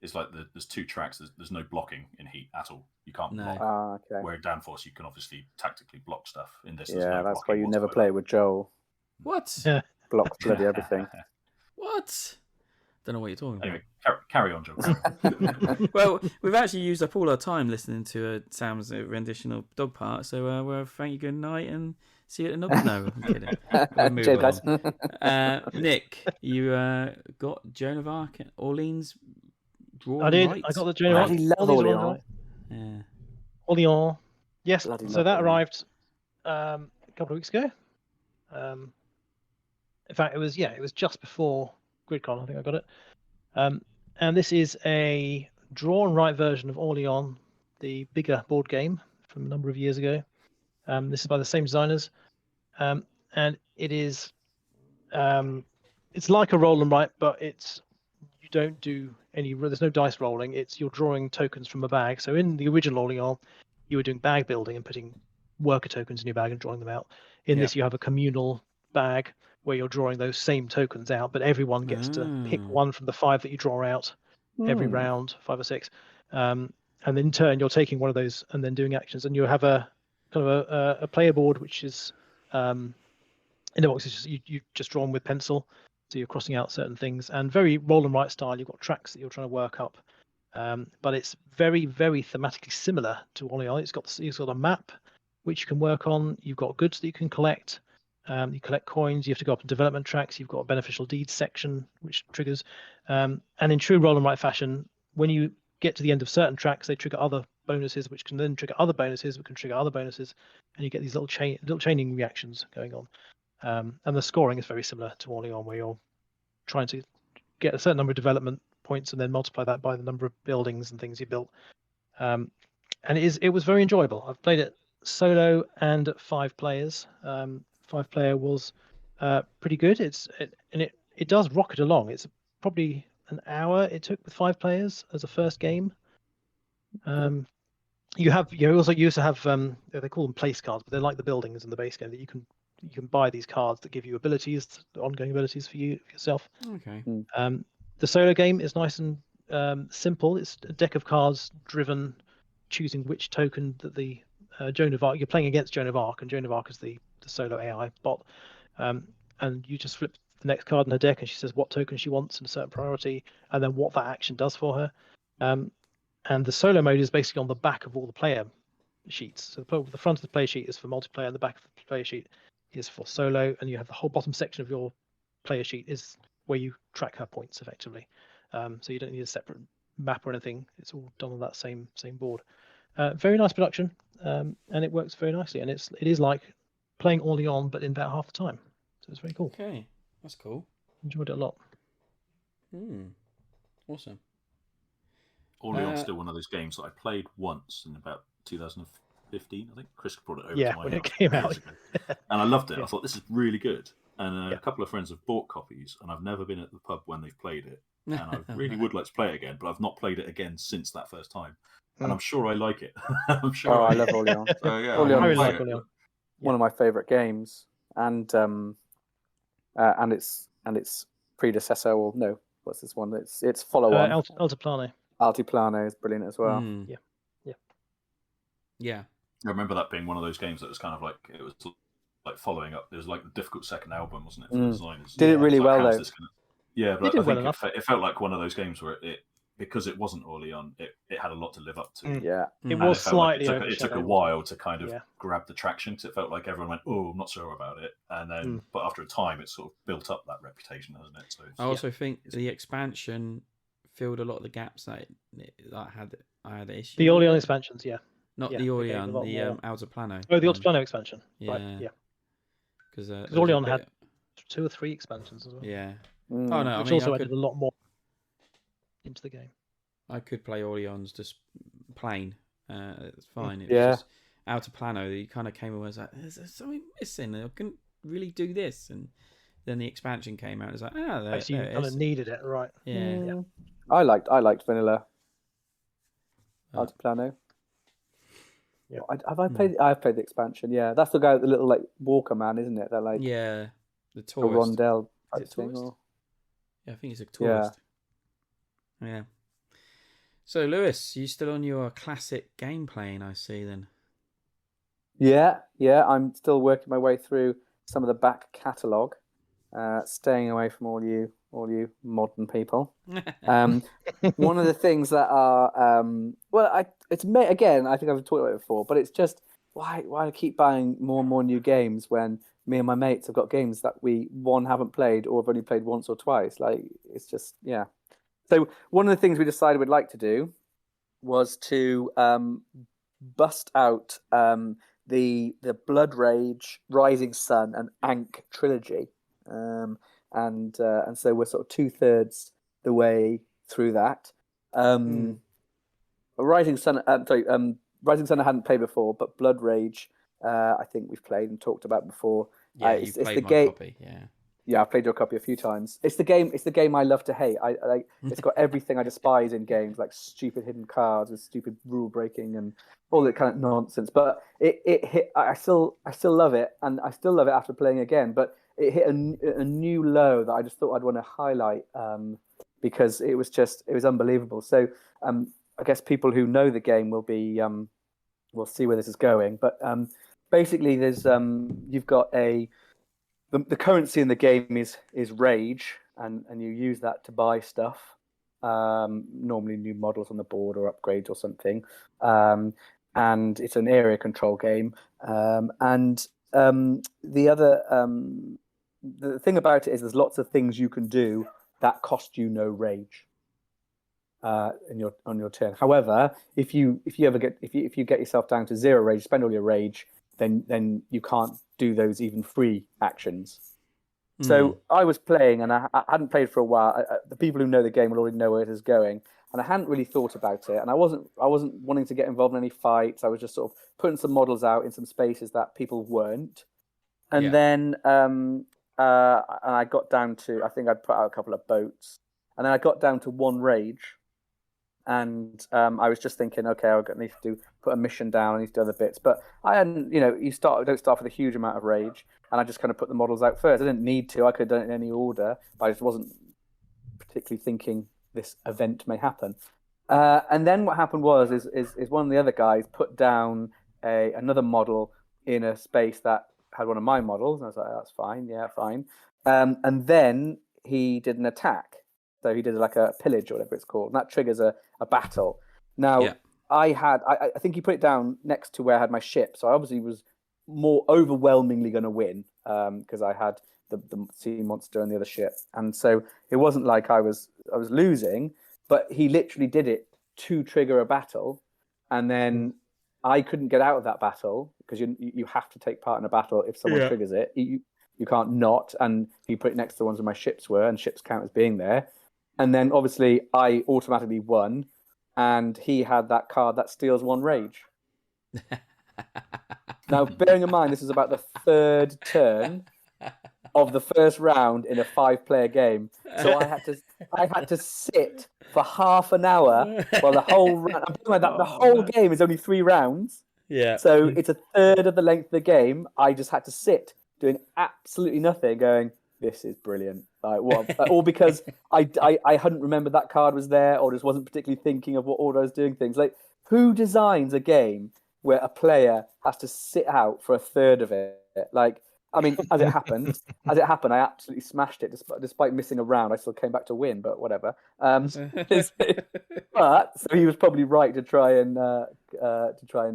is like there's 2 tracks. There's no blocking in Heat at all. You can't block. Okay. Where in Downforce you can obviously tactically block stuff. In this, that's why you never play with Joel. What? Blocks bloody everything. What? Don't know what you're talking about. Anyway, carry on, Joel. Well, we've actually used up all our time listening to Sam's rendition of Dog Park, so well, thank you, good night, and see you at another. No, I'm kidding. We'll move on. Nick, you got Joan of Arc, Orleans. I did. I got the Joan of Arc. Orleans. Yeah. Orleans. Yes. Bloody So that lovely. arrived a couple of weeks ago. In fact, it was just before GridCon. I think I got it. And this is a draw and write version of Orleans, the bigger board game from a number of years ago. This is by the same designers, and it is it's like a roll and write, but you don't do any. There's no dice rolling. You're drawing tokens from a bag. So in the original Orleans, you were doing bag building and putting worker tokens in your bag and drawing them out. In this, you have a communal bag where you're drawing those same tokens out, but everyone gets to pick one from the 5 that you draw out every round, 5 or 6. And then in turn, you're taking one of those and then doing actions. And you have a kind of a player board, which is in the box, it's just, you just drawn with pencil. So you're crossing out certain things, and very roll and write style. You've got tracks that you're trying to work up, but it's very, very thematically similar to Orleans. It's got a map which you can work on. You've got goods that you can collect. You collect coins. You have to go up to development tracks. You've got a beneficial deeds section which triggers. And in true roll and write fashion, when you get to the end of certain tracks, they trigger other bonuses, which can then trigger other bonuses, which can trigger other bonuses, and you get these little chaining reactions going on. And the scoring is very similar to Orleans, where you're trying to get a certain number of development points and then multiply that by the number of buildings and things you built. And it was very enjoyable. I've played it solo and at 5 players. 5 player was pretty good. It does rocket along. It's probably an hour it took with 5 players as a first game. You also have they call them place cards, but they're like the buildings in the base game that you can buy these cards that give you abilities, ongoing abilities for yourself. Okay. The solo game is nice and simple. It's a deck of cards driven, choosing which token that the Joan of Arc. You're playing against Joan of Arc, and Joan of Arc is the solo AI bot. And you just flip the next card in her deck, and she says what token she wants in a certain priority, and then what that action does for her. And the solo mode is basically on the back of all the player sheets. So the front of the player sheet is for multiplayer, and the back of the player sheet is for solo, and you have the whole bottom section of your player sheet is where you track her points effectively. So you don't need a separate map or anything. It's all done on that same board. Very nice production, and it works very nicely. And it is like playing Orleans, but in about half the time. So it's very cool. Okay, that's cool. Enjoyed it a lot. Awesome. Orleans still one of those games that I played once in about 2015, I think. Chris brought it over to my when house it came out. and I loved it. I thought, this is really good. And a couple of friends have bought copies, and I've never been at the pub when they've played it. And I really would like to play it again, but I've not played it again since that first time. And I'm sure I like it. I'm sure. I love Orleans. So, yeah, Orleans I really like Orleans. One of my favourite games, and its predecessor, or no, what's this one? It's follow-on. Altiplano. Altiplano is brilliant as well. Yeah. I remember that being one of those games that was kind of like, it was like following up. It was like the difficult second album, wasn't it? For the designers. Did it really well though? Yeah, but It I did think it felt like one of those games where because it wasn't Orleans, it had a lot to live up to. Yeah, it was slightly. It took a while to kind of grab the traction, because it felt like everyone went, "Oh, I'm not sure about it," and then, but after a time, it sort of built up that reputation, hasn't it? So I also think the expansion filled a lot of the gaps that I had issues. The Orleans expansions, not the Orleans, the Altiplano. Oh, the Altiplano expansion. Yeah, right, yeah. Because Orleans had 2 or 3 expansions as well. Yeah. Oh no, which also added a lot more into the game. I could play Orleans just plain. It's fine. It was just Altiplano. You kind of came away as like, there's something missing. I couldn't really do this, and then the expansion came out. It's like, there you it kind is. of needed it, right? Yeah. I liked vanilla Altiplano. Yeah. Have I played? I've played the expansion. Yeah, that's the guy with the little like Walker man, isn't it? They're like the a tourist. rondelle Is type it thing. tourist? Yeah, I think he's a tourist. Yeah. So, Lewis, you still on your classic game playing, I see then? Yeah. I'm still working my way through some of the back catalogue, staying away from all you modern people. One of the things that are again, I think I've talked about it before, but it's just why I keep buying more and more new games when me and my mates have got games that we haven't played or have only played once or twice. Like, it's just So one of the things we decided we'd like to do was to bust out the Blood Rage, Rising Sun, and Ankh trilogy, and so we're sort of 2/3 the way through that. Rising Sun, Rising Sun I hadn't played before, but Blood Rage, I think we've played and talked about before. Yeah, it's played the my game. copy. Yeah. Yeah, I've played your copy a few times. It's the game I love to hate. I like. It's got everything I despise in games, like stupid hidden cards and stupid rule breaking and all that kind of nonsense. But it hit. I still love it, and I still love it after playing again. But it hit a new low that I just thought I'd want to highlight because it was unbelievable. So I guess people who know the game will see where this is going. But basically, there's you've got the currency in the game is rage, and you use that to buy stuff, normally new models on the board or upgrades or something. And it's an area control game. And the thing about it is there's lots of things you can do that cost you no rage on your turn. However, if you get yourself down to 0 rage, spend all your rage, then you can't do those even free actions. So I was playing, and I hadn't played for a while. The people who know the game will already know where it is going, and I hadn't really thought about it. And I wasn't wanting to get involved in any fights. I was just sort of putting some models out in some spaces that people weren't. And then I got down to, I think I'd put out a couple of boats, and then I got down to 1 rage. And I was just thinking, okay, I need to put a mission down, I need to do other bits. But I hadn't, you don't start with a huge amount of rage. And I just kind of put the models out first. I didn't need to. I could have done it in any order, but I just wasn't particularly thinking this event may happen. And then what happened is one of the other guys put down another model in a space that had one of my models. And I was like, that's fine. Yeah, fine. And then he did an attack. So he did like a pillage or whatever it's called. And that triggers a battle. Now, I think he put it down next to where I had my ship. So I obviously was more overwhelmingly going to win because I had the sea monster and the other ship. And so it wasn't like I was losing, but he literally did it to trigger a battle. And then I couldn't get out of that battle because you have to take part in a battle if someone triggers it. You can't not. And he put it next to the ones where my ships were, and ships count as being there. And then obviously I automatically won, and he had that card that steals 1 rage. Now, bearing in mind, this is about the 3rd turn of the first round in a 5-player game. So I had to sit for half an hour while the whole round. I'm talking about that. The whole game is only 3 rounds. Yeah. So it's a third of the length of the game. I just had to sit doing absolutely nothing, going, "This is brilliant." Like, what? All because I hadn't remembered that card was there, or just wasn't particularly thinking of what order I was doing things. Like, who designs a game where a player has to sit out for a third of it? Like, I mean, as it happened, I absolutely smashed it. Despite missing a round, I still came back to win. But whatever. But so he was probably right to try and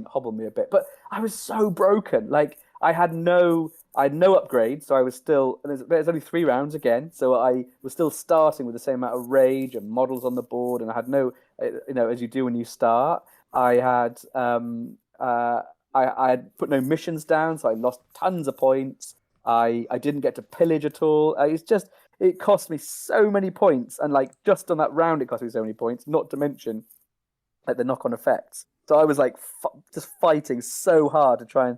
hobble me a bit. But I was so broken. Like, I had no upgrades, so I was still. And there's only 3 rounds again, so I was still starting with the same amount of rage and models on the board, and I had no, as you do when you start. I had I had put no missions down, so I lost tons of points. I didn't get to pillage at all. It cost me so many points, and like just on that round, it cost me so many points. Not to mention like the knock-on effects. So I was like just fighting so hard to try and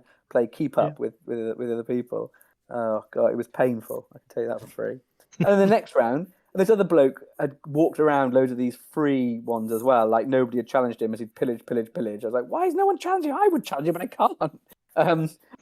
keep up with other people. Oh god, it was painful. I can tell you that for free. And then the next round, this other bloke had walked around loads of these free ones as well. Like, nobody had challenged him as he'd pillage. I was like, why is no one challenging? I would challenge him, but I can't.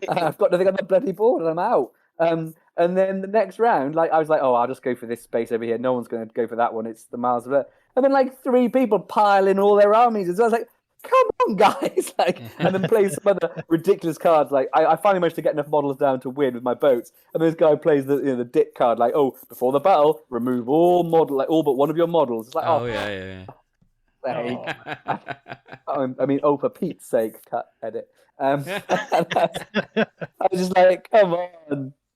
I've got nothing on the bloody board, and I'm out. And then the next round, like, I was like, oh, I'll just go for this space over here. No one's going to go for that one. It's the miles of it. And then like 3 people pile in all their armies. And so I was like, come on, guys! Like, and then play some other ridiculous cards. Like, I finally managed to get enough models down to win with my boats. And this guy plays the dick card, like, oh, before the battle, remove all but one of your models. It's like, yeah. I mean, for Pete's sake, cut, edit. I was just like, come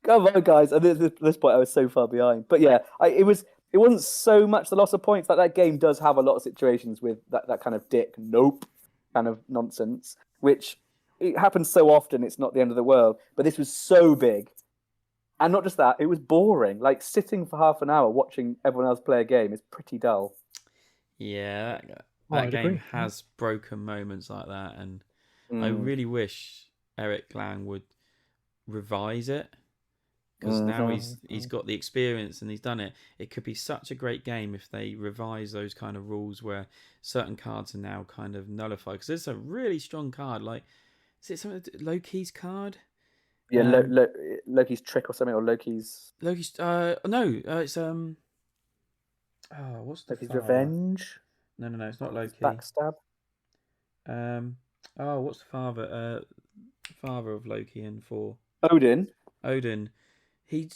on, guys! And at this point, I was so far behind. But yeah, it wasn't so much the loss of points. That game does have a lot of situations with that kind of dick, nope, kind of nonsense, which it happens so often, it's not the end of the world. But this was so big. And not just that, it was boring. Like, sitting for half an hour watching everyone else play a game is pretty dull. Yeah, Oh, that I'd game agree. has broken moments like that, and I Mm. really wish Eric Lang would revise it, because now Mm-hmm. he's got the experience and he's done it. It could be such a great game if they revise those kind of rules where certain cards are now kind of nullified. Because there's a really strong card, like is it something Loki's card? Yeah, Loki's trick or something, or Loki's no, it's what's the Loki's father? revenge. No, it's not Loki. Backstab. What's the father? Father of Loki and Thor. Odin. He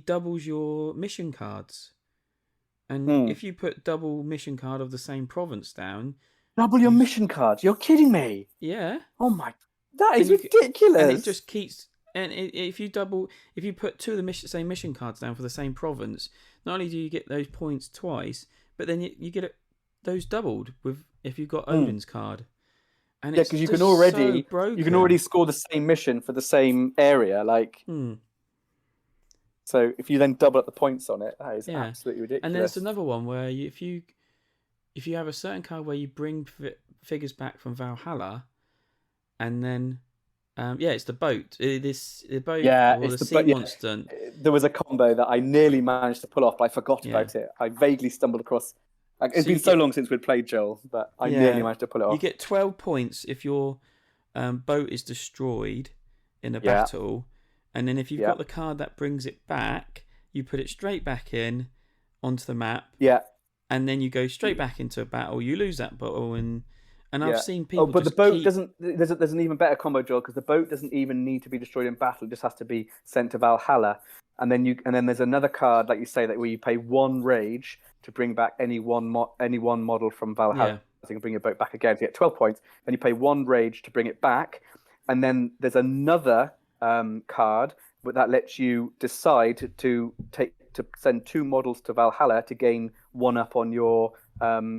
doubles your mission cards, and if you put double mission card of the same province down, double your mission cards. You're kidding me. Yeah. Oh my, that is ridiculous. And it just keeps. And if you put two of the same mission cards down for the same province, not only do you get those points twice, but then you get those doubled with if you've got Odin's card. And yeah, because you can already score the same mission for the same area, like. So if you then double up the points on it, that is absolutely ridiculous. And there's another one where if you have a certain card where you bring figures back from Valhalla, and then it's the boat. The boat or the sea monster. There was a combo that I nearly managed to pull off, but I forgot about it. I vaguely stumbled across. It's been so long since we'd played, Joel, but I nearly managed to pull it off. You get 12 points if your boat is destroyed in a battle, and then if you've got the card that brings it back, you put it straight back in onto the map. Yeah. And then you go straight back into a battle. You lose that battle, and I've seen people. Oh, but the boat doesn't. There's an even better combo, Joel, because the boat doesn't even need to be destroyed in battle. It just has to be sent to Valhalla, and then there's another card, like you say, where you pay 1 rage to bring back any one model from Valhalla. So you can bring your boat back again to get 12 points. Then you pay 1 rage to bring it back, and then there's another card that lets you decide to send 2 models to Valhalla to gain 1 up on your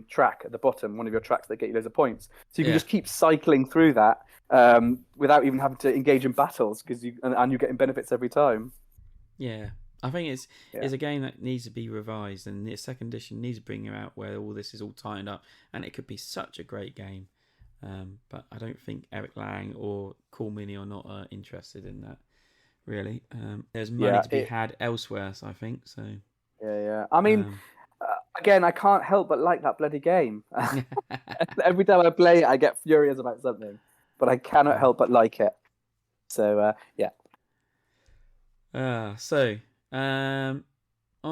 track at the bottom, one of your tracks that get you loads of points. So you can just keep cycling through that without even having to engage in battles, because you're getting benefits every time. Yeah, I think it's a game that needs to be revised, and the second edition needs to bring you out where all this is all tied up, and it could be such a great game. But I don't think Eric Lang or Cool Mini are not interested in that. Really, there's money to be had elsewhere, so I think so. Yeah. I mean, again, I can't help but like that bloody game. Every time I play it, I get furious about something, but I cannot help but like it. So yeah. On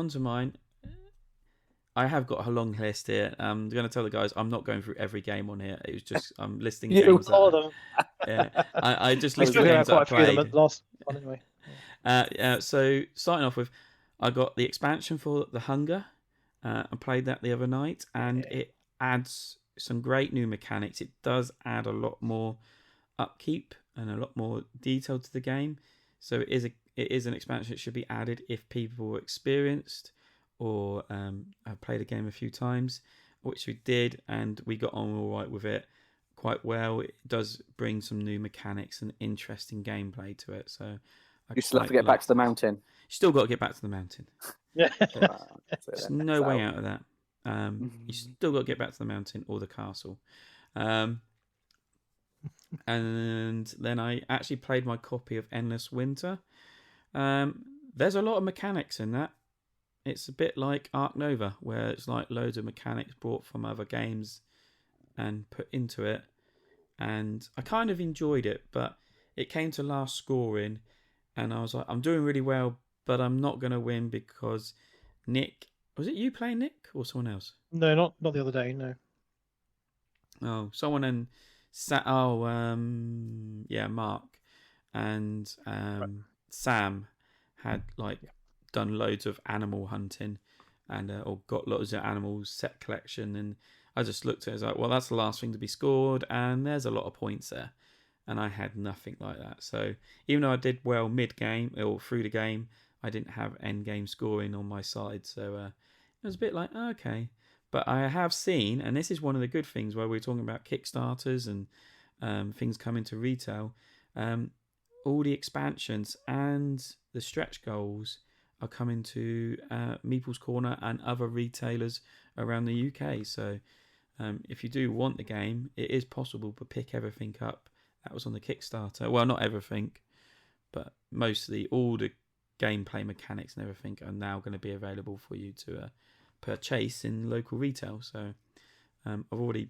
to mine. I have got a long list here. I'm going to tell the guys I'm not going through every game on here. It was just I'm listing games. All of them. Yeah, I just listed games that I played. Last one anyway. So starting off with, I got the expansion for The Hunger. I played that the other night, and it adds some great new mechanics. It does add a lot more upkeep and a lot more detail to the game. So it is an expansion that should be added if people are experienced or have played a game a few times, which we did, and we got on all right with it quite well. It does bring some new mechanics and interesting gameplay to it. So you still have to get back to the mountain. Still got to get back to the mountain. Yeah. There's no way out of that. You still got to get back to the mountain or the castle. And then I actually played my copy of Endless Winter. There's a lot of mechanics in that. It's a bit like Ark Nova, where it's like loads of mechanics brought from other games and put into it. And I kind of enjoyed it, but it came to last scoring, and I was like, I'm doing really well, but I'm not going to win because Nick... Was it you playing Nick or someone else? No, not the other day, no. Oh, someone and... Mark and Sam had done loads of animal hunting and or got loads of animals, set collection, and I just looked at it as like, well, that's the last thing to be scored, and there's a lot of points there, and I had nothing like that. So even though I did well mid game or through the game, I didn't have end game scoring on my side. So it was a bit like, okay. But I have seen, and this is one of the good things where we're talking about Kickstarters and things coming to retail, all the expansions and the stretch goals are coming to Meeples Corner and other retailers around the UK. So if you do want the game, it is possible to pick everything up. That was on the Kickstarter. Well, not everything, but mostly all the gameplay mechanics and everything are now going to be available for you to purchase in local retail. So I've already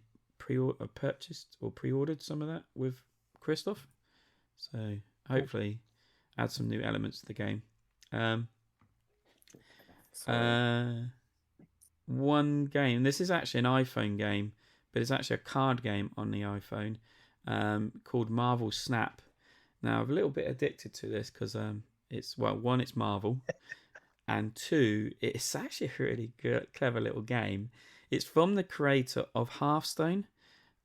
purchased or pre-ordered some of that with Christoph. So hopefully add some new elements to the game. One game. This is actually an iPhone game, but it's actually a card game on the iPhone called Marvel Snap. Now, I'm a little bit addicted to this because it's Marvel, and two, it's actually a really good, clever little game. It's from the creator of Hearthstone,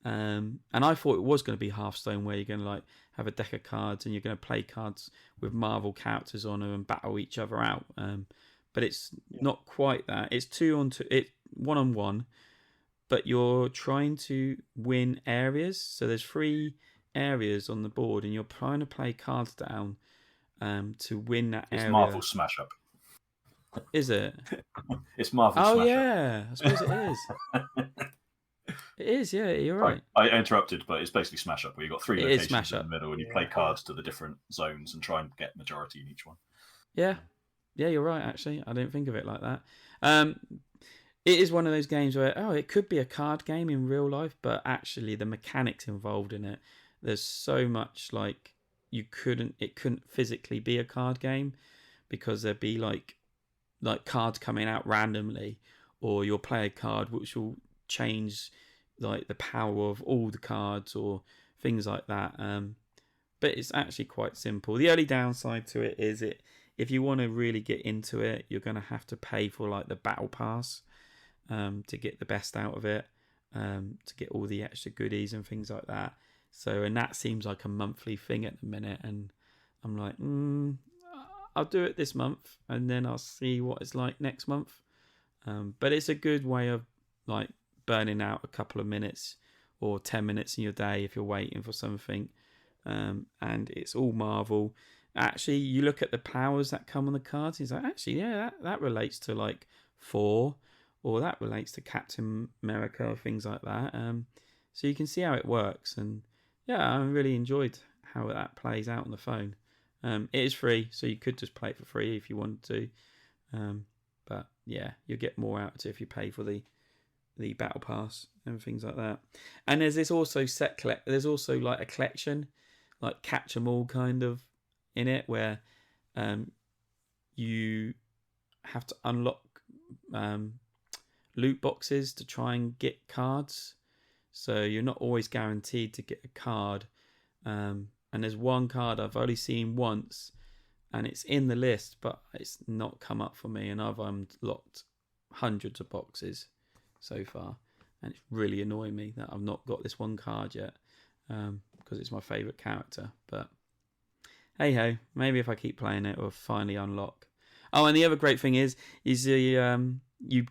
and I thought it was going to be Hearthstone, where you're going to like have a deck of cards and you're going to play cards with Marvel characters on them and battle each other out. But it's not quite that. It's 2-on-2, it 1-on-1, but you're trying to win areas. So there's 3 areas on the board, and you're trying to play cards down to win that area. It's Marvel Smash Up. Is it? It's Marvel Smash Up. Oh yeah, I suppose it is. It is, yeah, you're right. I interrupted, but it's basically Smash Up, where you've got 3 locations in the Up. middle, and you play cards to the different zones and try and get majority in each one. Yeah, you're right, actually. I didn't think of it like that. It is one of those games where, it could be a card game in real life, but actually the mechanics involved in it, there's so much, like, it couldn't physically be a card game, because there'd be like cards coming out randomly, or you'll play a card which will change like the power of all the cards or things like that. But it's actually quite simple. The only downside to it is if you want to really get into it, you're going to have to pay for like the battle pass to get the best out of it, to get all the extra goodies and things like that. So, and that seems like a monthly thing at the minute, and I'm like, I'll do it this month and then I'll see what it's like next month. But it's a good way of like burning out a couple of minutes or 10 minutes in your day if you're waiting for something. And it's all Marvel. Actually, you look at the powers that come on the cards, it's like, actually, yeah, that relates to like Thor, or that relates to Captain America, or things like that. So you can see how it works. And yeah, I really enjoyed how that plays out on the phone. It is free, so you could just play it for free if you wanted to. But yeah, you'll get more out of it if you pay for the battle pass and things like that. And there's also there's also like a collection, like catch 'em all kind of in it, where you have to unlock loot boxes to try and get cards. So you're not always guaranteed to get a card. And there's one card I've only seen once, and it's in the list, but it's not come up for me, and I've unlocked hundreds of boxes so far, and it's really annoying me that I've not got this one card yet, because it's my favourite character. But hey ho, maybe if I keep playing it, it'll finally unlock. Oh, and the other great thing is you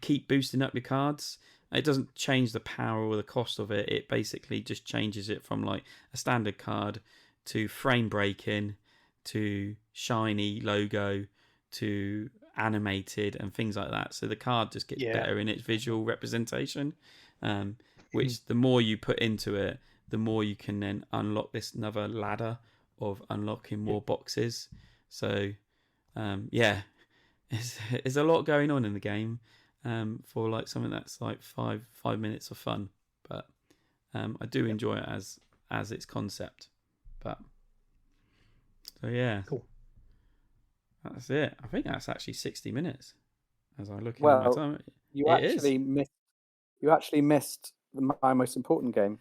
keep boosting up your cards. It doesn't change the power or the cost of it. It basically just changes it from like a standard card to frame breaking, to shiny logo, to animated and things like that. So the card just gets better in its visual representation, which the more you put into it, the more you can then unlock this another ladder of unlocking more boxes. So there's a lot going on in the game for like something that's like five minutes of fun. But I do enjoy it as its concept. But so yeah, cool. That's it. I think that's actually 60 minutes. As I look at my time, you actually missed my most important game.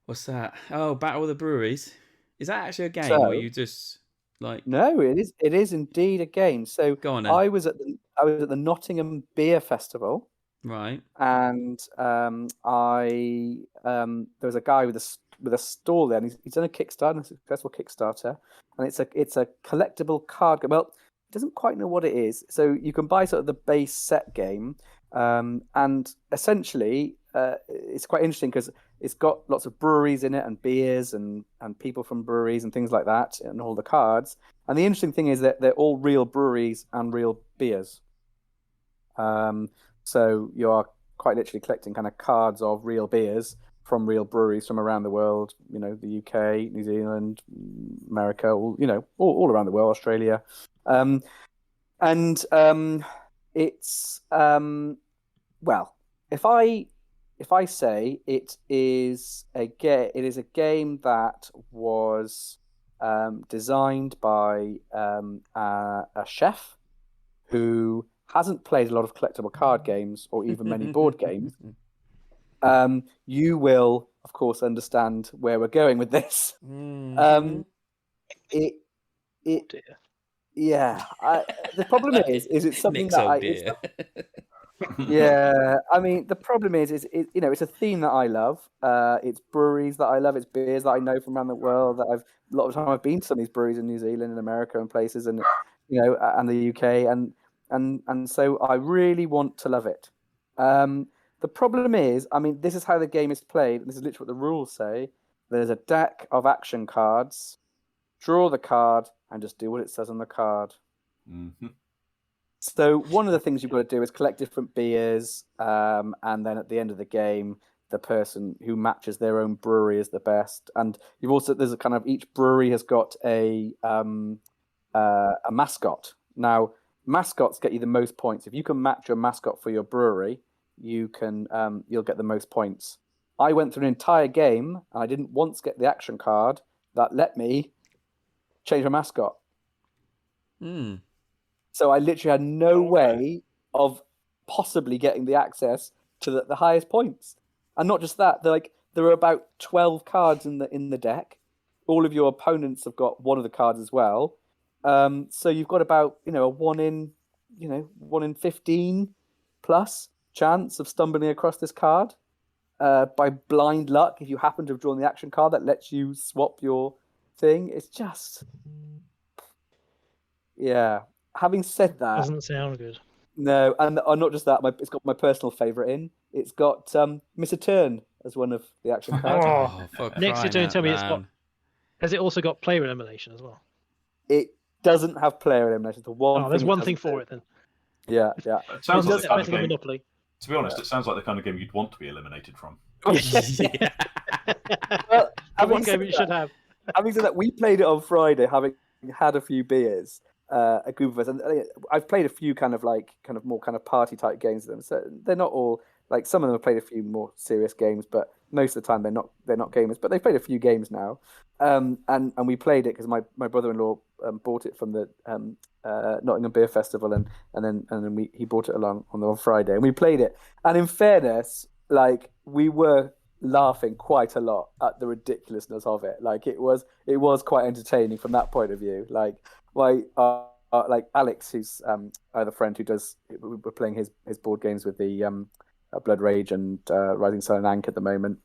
What's that? Oh, Battle of the Breweries. Is that actually a game, or you just like? No, it is indeed a game. So go on then. I was at the Nottingham Beer Festival. Right. And there was a guy with a stall there, and he's done a Kickstarter, a successful Kickstarter, and it's a collectible card game. Well, he doesn't quite know what it is, so you can buy sort of the base set game, and essentially it's quite interesting because it's got lots of breweries in it, and beers, and people from breweries and things like that, and all the cards. And the interesting thing is that they're all real breweries and real beers. So you are quite literally collecting kind of cards of real beers from real breweries from around the world. You know, the UK, New Zealand, America, all around the world, Australia, it's well, if I say it is a game that was designed by a chef who hasn't played a lot of collectible card games or even many board games. You will, of course, understand where we're going with this. Mm-hmm. Yeah. The problem is it's something Nick's that old beer. Yeah, I mean, the problem is it's a theme that I love. It's breweries that I love. It's beers that I know from around the world. That a lot of time I've been to some of these breweries in New Zealand and America and places, and and the UK, and so I really want to love it. The problem is, I mean, this is how the game is played. This is literally what the rules say. There's a deck of action cards. Draw the card and just do what it says on the card. Mm-hmm. So one of the things you've got to do is collect different beers, and then at the end of the game, the person who matches their own brewery is the best. And there's a kind of, each brewery has got a mascot. Now, mascots get you the most points. If you can match your mascot for your brewery, you'll get the most points. I went through an entire game and I didn't once get the action card that let me change my mascot. So I literally had no way of possibly getting the access to the highest points. And not just that, there are about 12 cards in the deck. All of your opponents have got one of the cards as well. So you've got about a 1 in 15 plus chance of stumbling across this card by blind luck. If you happen to have drawn the action card that lets you swap your thing, it's just Having said that, Doesn't sound good. No, and not just that. It's got my personal favourite in. It's got Mr. Turn as one of the action cards. Next to tell me has it also got player elimination as well? It doesn't have player elimination. There's one thing for it then. Yeah. It sounds like the kind of game, Monopoly. to be honest, it sounds like the kind of game you'd want to be eliminated from. Well, one game you should have. Having said that, we played it on Friday, having had a few beers. A group of us, and I've played a few kind of more kind of party type games with them. So they're not all some of them have played a few more serious games, but most of the time they're not gamers. But they've played a few games now, and we played it because my brother-in-law bought it from the Nottingham Beer Festival, and then he brought it along on Friday, and we played it. And in fairness, we were laughing quite a lot at the ridiculousness of it. It was quite entertaining from that point of view. Alex, who's the friend who we're playing his board games with the Blood Rage and Rising Sun and Ankh at the moment.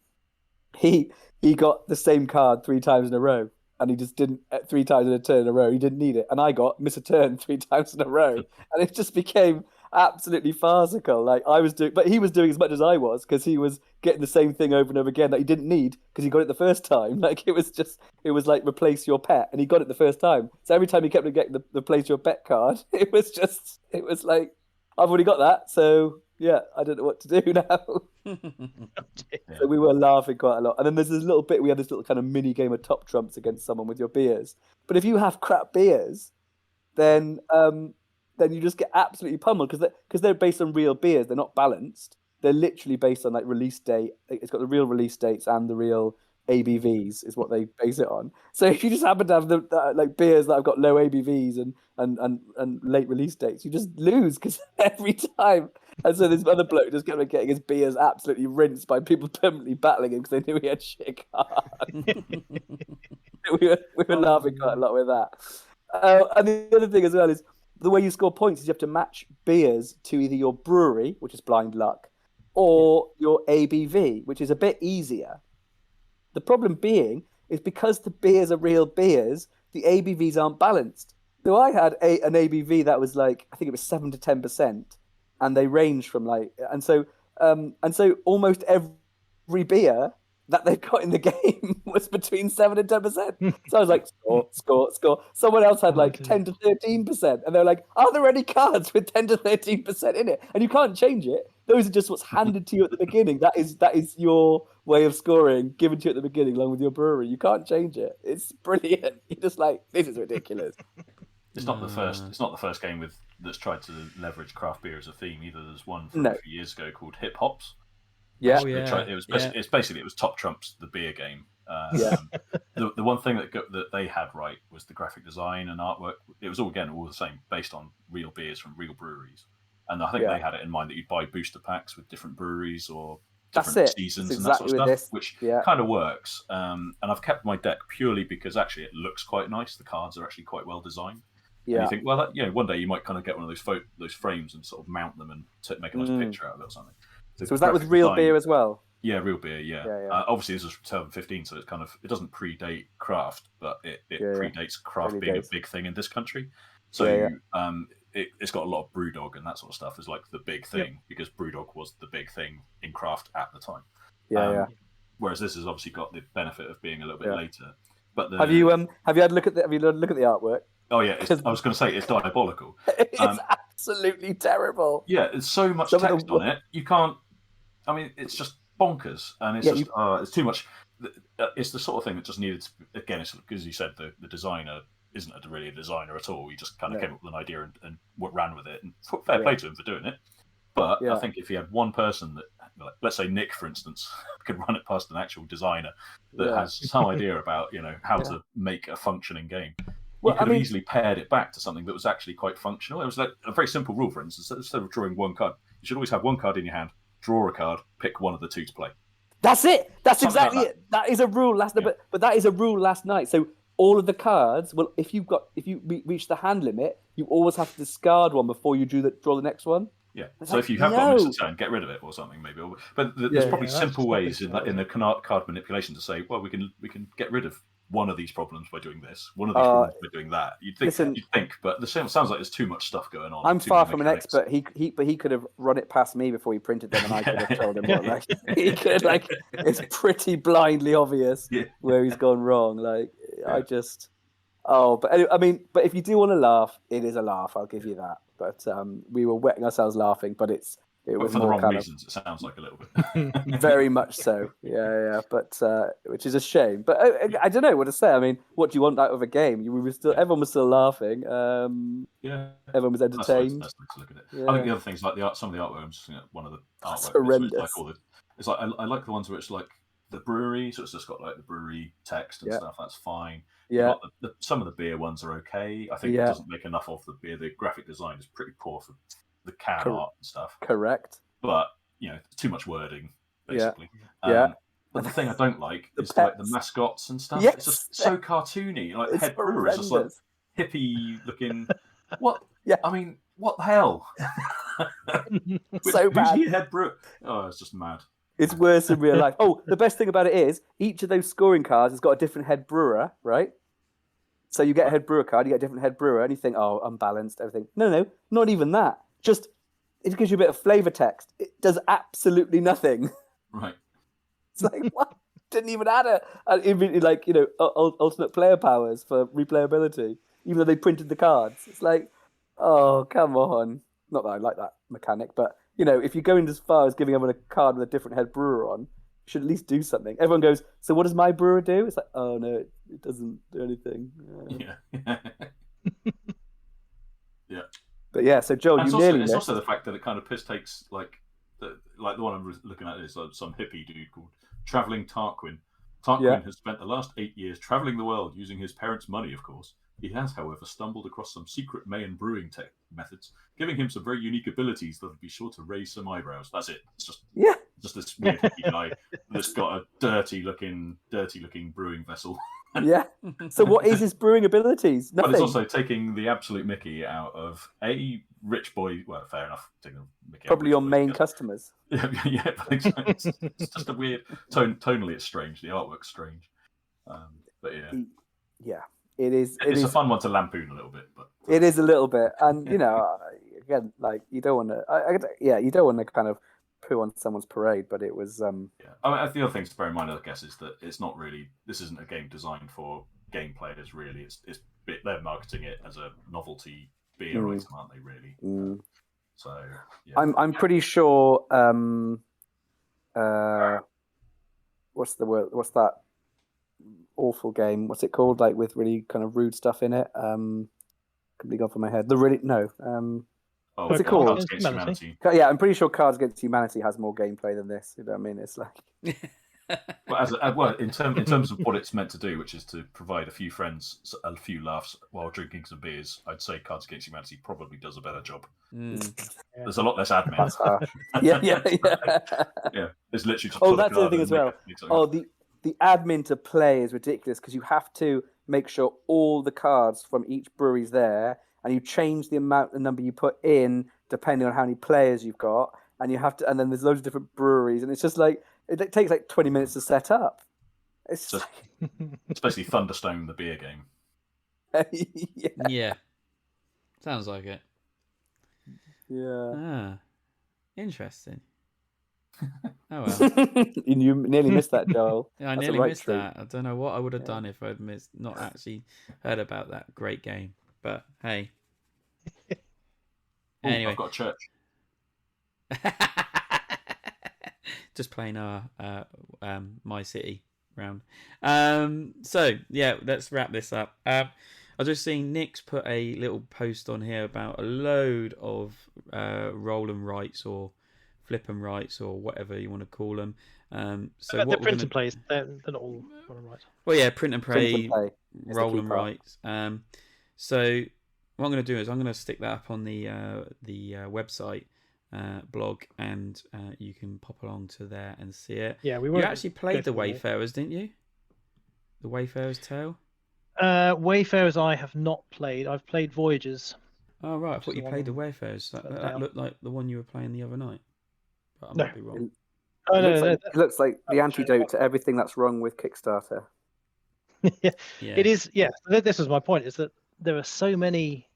He got the same card 3 times in a row, and he just didn't 3 times in a turn in a row. He didn't need it, and I got Miss a Turn 3 times in a row, and it just became absolutely farcical. But he was doing as much as I was because he was getting the same thing over and over again that he didn't need because he got it the first time. It was like replace your pet, and he got it the first time. So every time he kept getting the replace your pet card, it was like, I've already got that, so yeah, I don't know what to do now. So we were laughing quite a lot. And then there's this little bit, we had this little kind of mini game of top trumps against someone with your beers. But if you have crap beers, then you just get absolutely pummeled because they're based on real beers. They're not balanced. They're literally based on release date. It's got the real release dates and the real ABVs is what they base it on. So if you just happen to have the beers that have got low ABVs and late release dates, you just lose because every time. And so this other bloke just kept getting his beers absolutely rinsed by people permanently battling him because they knew he had shit cards. we were laughing quite a lot with that. And the other thing as well is the way you score points is you have to match beers to either your brewery, which is blind luck, or your ABV, which is a bit easier. The problem being is because the beers are real beers, the ABVs aren't balanced. So I had an ABV that was I think it was 7 to 10%, and they range from and so almost every beer that they've got in the game was between 7 and 10%. So I was like, score. Someone else had like 10 to 13%. And they're like, are there any cards with 10 to 13% in it? And you can't change it. Those are just what's handed to you at the beginning. That is your way of scoring, given to you at the beginning, along with your brewery. You can't change it. It's brilliant. You're just like, this is ridiculous. It's not the first. It's not the first game that's tried to leverage craft beer as a theme either. There's one from a few years ago called Hip Hops. Yeah, it was Top Trumps, the beer game. The one thing that they had right was the graphic design and artwork. It was all the same, based on real beers from real breweries. And I think they had it in mind that you'd buy booster packs with different breweries or different seasons and that sort of stuff, which kind of works. And I've kept my deck purely because actually it looks quite nice. The cards are actually quite well designed. Yeah. And you think, well, one day you might kind of get one of those frames and sort of mount them and make a nice picture out of it or something. So was that with real beer as well? Yeah, real beer. Yeah. Obviously, this was from 2015, so it doesn't predate craft, but it predates craft being a big thing in this country. So it's got a lot of BrewDog and that sort of stuff is like the big thing because BrewDog was the big thing in craft at the time. Whereas this has obviously got the benefit of being a little bit later. But have you had a look at the artwork? Oh yeah, I was going to say it's diabolical. It's absolutely terrible. Yeah, there's so much text on it. You can't. I mean, it's just bonkers, and it's it's too much. It's the sort of thing that just needed to. Again, it's because you said the designer isn't really a designer at all. He just kind of came up with an idea and ran with it. And fair play to him for doing it. But I think if he had one person that, let's say Nick, for instance, could run it past an actual designer that has some idea about how to make a functioning game. You could have easily paired it back to something that was actually quite functional. It was like a very simple rule, for instance. Instead of drawing one card, you should always have one card in your hand, draw a card, pick one of the two to play. That's it. That's something exactly it. That is a rule but that is a rule last night. So all of the cards, well, if you reach the hand limit, you always have to discard one before you draw the next one. Yeah. So if you have got a turn, get rid of it or something, maybe. But there's probably simple ways in the card manipulation to say, well, we can get rid of one of these problems by doing this, one of these problems by doing that. You'd think, but the sounds like there's too much stuff going on. I'm far from an expert. He could have run it past me before he printed them, and I could have told him what. He could it's pretty blindly obvious where he's gone wrong. But anyway, I mean, but if you do want to laugh, it is a laugh. I'll give you that. But we were wetting ourselves laughing, but it was for more the wrong reasons. It sounds like a little bit. Very much so. Yeah. But which is a shame. But I don't know what to say. I mean, what do you want out of a game? Everyone was still laughing. Everyone was entertained. That's nice to look at it. Yeah. I think the other things like some of the artwork. I'm just looking at one of the artwork. That's horrendous. It's like I like the ones where it's like the brewery, so it's just got like the brewery text and stuff. That's fine. Yeah. Some of the beer ones are okay. I think it doesn't make enough of the beer. The graphic design is pretty poor for the can art and stuff. Correct. But too much wording basically. Yeah. But the thing I don't like is like the mascots and stuff. Yes. It's just so cartoony. Like the head brewer is just like hippie looking. What? Yeah. I mean, what the hell? So bad. Who's your head brewer? Oh, it's just mad. It's worse in real life. Oh, the best thing about it is each of those scoring cards has got a different head brewer, right? So you get a head brewer card, you get a different head brewer, and you think, oh, unbalanced, everything. No, not even that. Just, it gives you a bit of flavor text. It does absolutely nothing. Right. It's like, what? Didn't even add ultimate player powers for replayability, even though they printed the cards. It's like, oh, come on. Not that I like that mechanic, but, if you're going as far as giving everyone a card with a different head brewer on, you should at least do something. Everyone goes, so what does my brewer do? It's like, oh, no, it doesn't do anything. Yeah. Yeah. But yeah, so Joel, it's also the fact that it kind of piss takes, like the one I'm looking at is some hippie dude called Traveling Tarquin. Tarquin has spent the last 8 years traveling the world using his parents' money, of course. He has, however, stumbled across some secret Mayan brewing methods, giving him some very unique abilities that would be sure to raise some eyebrows. That's it. It's just this weird hippie guy that's got a dirty looking brewing vessel. Yeah. So what is his brewing abilities? Nothing. But it's also taking the absolute mickey out of a rich boy. Well, fair enough. Taking the mickey probably your main customers. Yeah, I think so. It's just a weird tonally. It's strange. The artwork's strange. But yeah. Yeah. It's a fun one to lampoon a little bit, but it is a little bit, and again, like you don't want to, you don't want to kind of poo on someone's parade, but it was. Yeah, I mean, the other thing to bear in mind, I guess, is that it's not really. This isn't a game designed for game players. Really, they're marketing it as a novelty beer item, aren't they? Really. So yeah. I'm pretty sure. What's the word? What's that awful game? What's it called? Like with really kind of rude stuff in it. Completely gone from my head. What's it called? Cards Against Humanity. Yeah, I'm pretty sure Cards Against Humanity has more gameplay than this. You know what I mean? It's like. In terms of what it's meant to do, which is to provide a few friends, a few laughs while drinking some beers, I'd say Cards Against Humanity probably does a better job. There's a lot less admin. That's harsh. Yeah. Yeah, it's literally just that's the other thing as well. The admin to play is ridiculous because you have to make sure all the cards from each brewery's there, and you change the number you put in depending on how many players you've got, and you have to, and then there's loads of different breweries, and it's just like it takes like 20 minutes to set up. It's just, it's basically Thunderstone, the beer game. Yeah, sounds like it. Yeah. Interesting. Oh well. You nearly missed that, Joel. Yeah, I nearly missed that. I don't know what I would have done if I'd not actually heard about that great game. But hey. Anyway, I've got a church. Just playing our My City round. So yeah, let's wrap this up. I've just seen Nick's put a little post on here about a load of roll and writes or flip and writes or whatever you want to call them. So they're print and plays. They're not all roll and write. Well, yeah, print and play, roll and writes. So what I'm going to do is I'm going to stick that up on the website blog, and you can pop along to there and see it. Yeah, you actually played the Wayfarers, didn't you? The Wayfarer's Tale. Wayfarers, I have not played. I've played Voyagers. Oh right, I thought you played the Wayfarers. That looked like the one you were playing the other night. But I might be wrong. It looks like the antidote to everything that's wrong with Kickstarter. Yeah, it is. Yeah, this was my point. Is that there are so many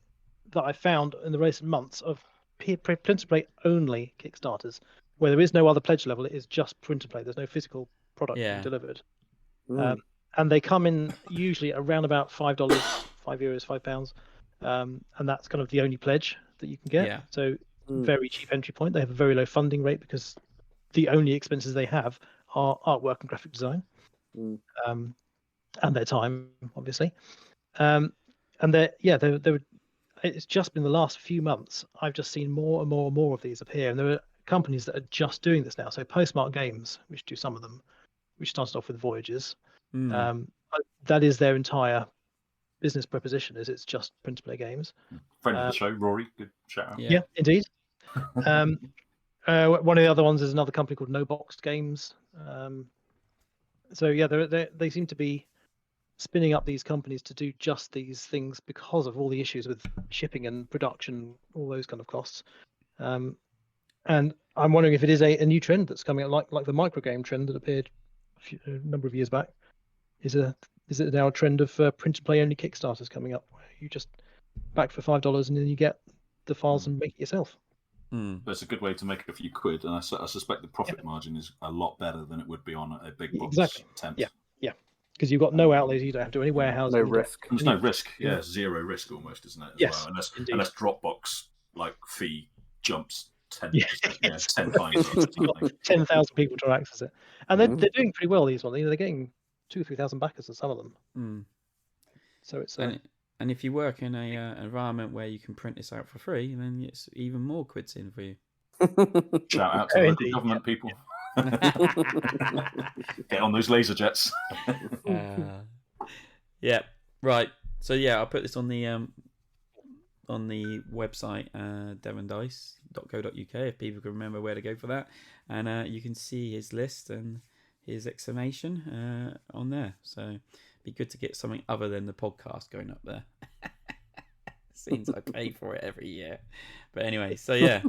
that I found in the recent months of print and play only Kickstarters, where there is no other pledge level. It is just print and play. There's no physical product being delivered. And they come in usually around about $5, €5, £5, and that's kind of the only pledge that you can get. Yeah. So very cheap entry point. They have a very low funding rate because the only expenses they have are artwork and graphic design, and their time, obviously. And it's just been the last few months I've just seen more and more and more of these appear, and there are companies that are just doing this now. So Postmark Games, which do some of them, which started off with Voyagers. That is their entire business proposition. Is it's just print to play games. Friend of the show, Rory, good shout out. Yeah, indeed. One of the other ones is another company called No Boxed Games. So yeah, they seem to be spinning up these companies to do just these things because of all the issues with shipping and production, all those kind of costs. And I'm wondering if it is a new trend that's coming up, like the micro game trend that appeared a number of years back. Is it now a trend of print to play only Kickstarters coming up, where you just back for $5 and then you get the files and make it yourself? But it's a good way to make a few quid, and I suspect the profit margin is a lot better than it would be on a big box attempt. Yeah, because you've got no outlays, you don't have to do any warehousing. No risk. There's no risk. Yeah, zero risk almost, isn't it? Yes, well? unless Dropbox fee jumps 10 times. 10,000 people try to access it, and they're doing pretty well. These ones, they're getting 2,000 or 3,000 backers on some of them. So it's and if you work in a environment where you can print this out for free, then it's even more quids in for you. Shout out to local government people. Get on those laser jets. Yeah, right. So yeah, I'll put this on the website, devondice.co.uk, if people can remember where to go for that, and you can see his list and his exclamation on there. So it'd be good to get something other than the podcast going up there. Seems I pay for it every year, but anyway. So yeah,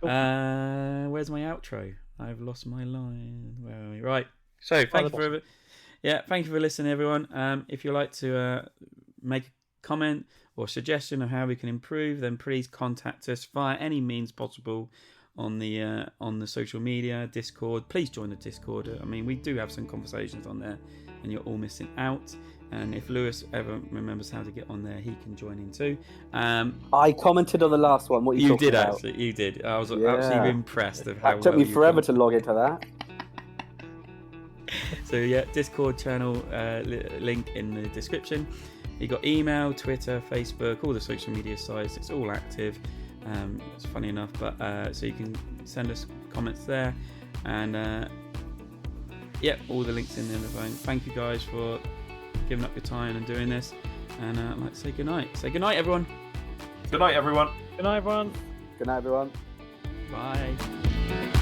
where's my outro? I've lost my line. Where are we? Right. So thank you for listening, everyone. If you'd like to make a comment or suggestion of how we can improve, then please contact us via any means possible on the social media, Discord. Please join the Discord. I mean, we do have some conversations on there, and you're all missing out. And if Lewis ever remembers how to get on there, he can join in too. I commented on the last one. What you did about. Actually, you did. I was absolutely impressed of how. It took me forever to log into that. So yeah, Discord channel link in the description. You got email, Twitter, Facebook, all the social media sites. It's all active. It's funny enough, but so you can send us comments there, and all the links in there. Thank you guys for giving up your time and doing this, and I'd like to say goodnight. Say goodnight, everyone. Good night, everyone. Good night, everyone. Good night, everyone. Bye.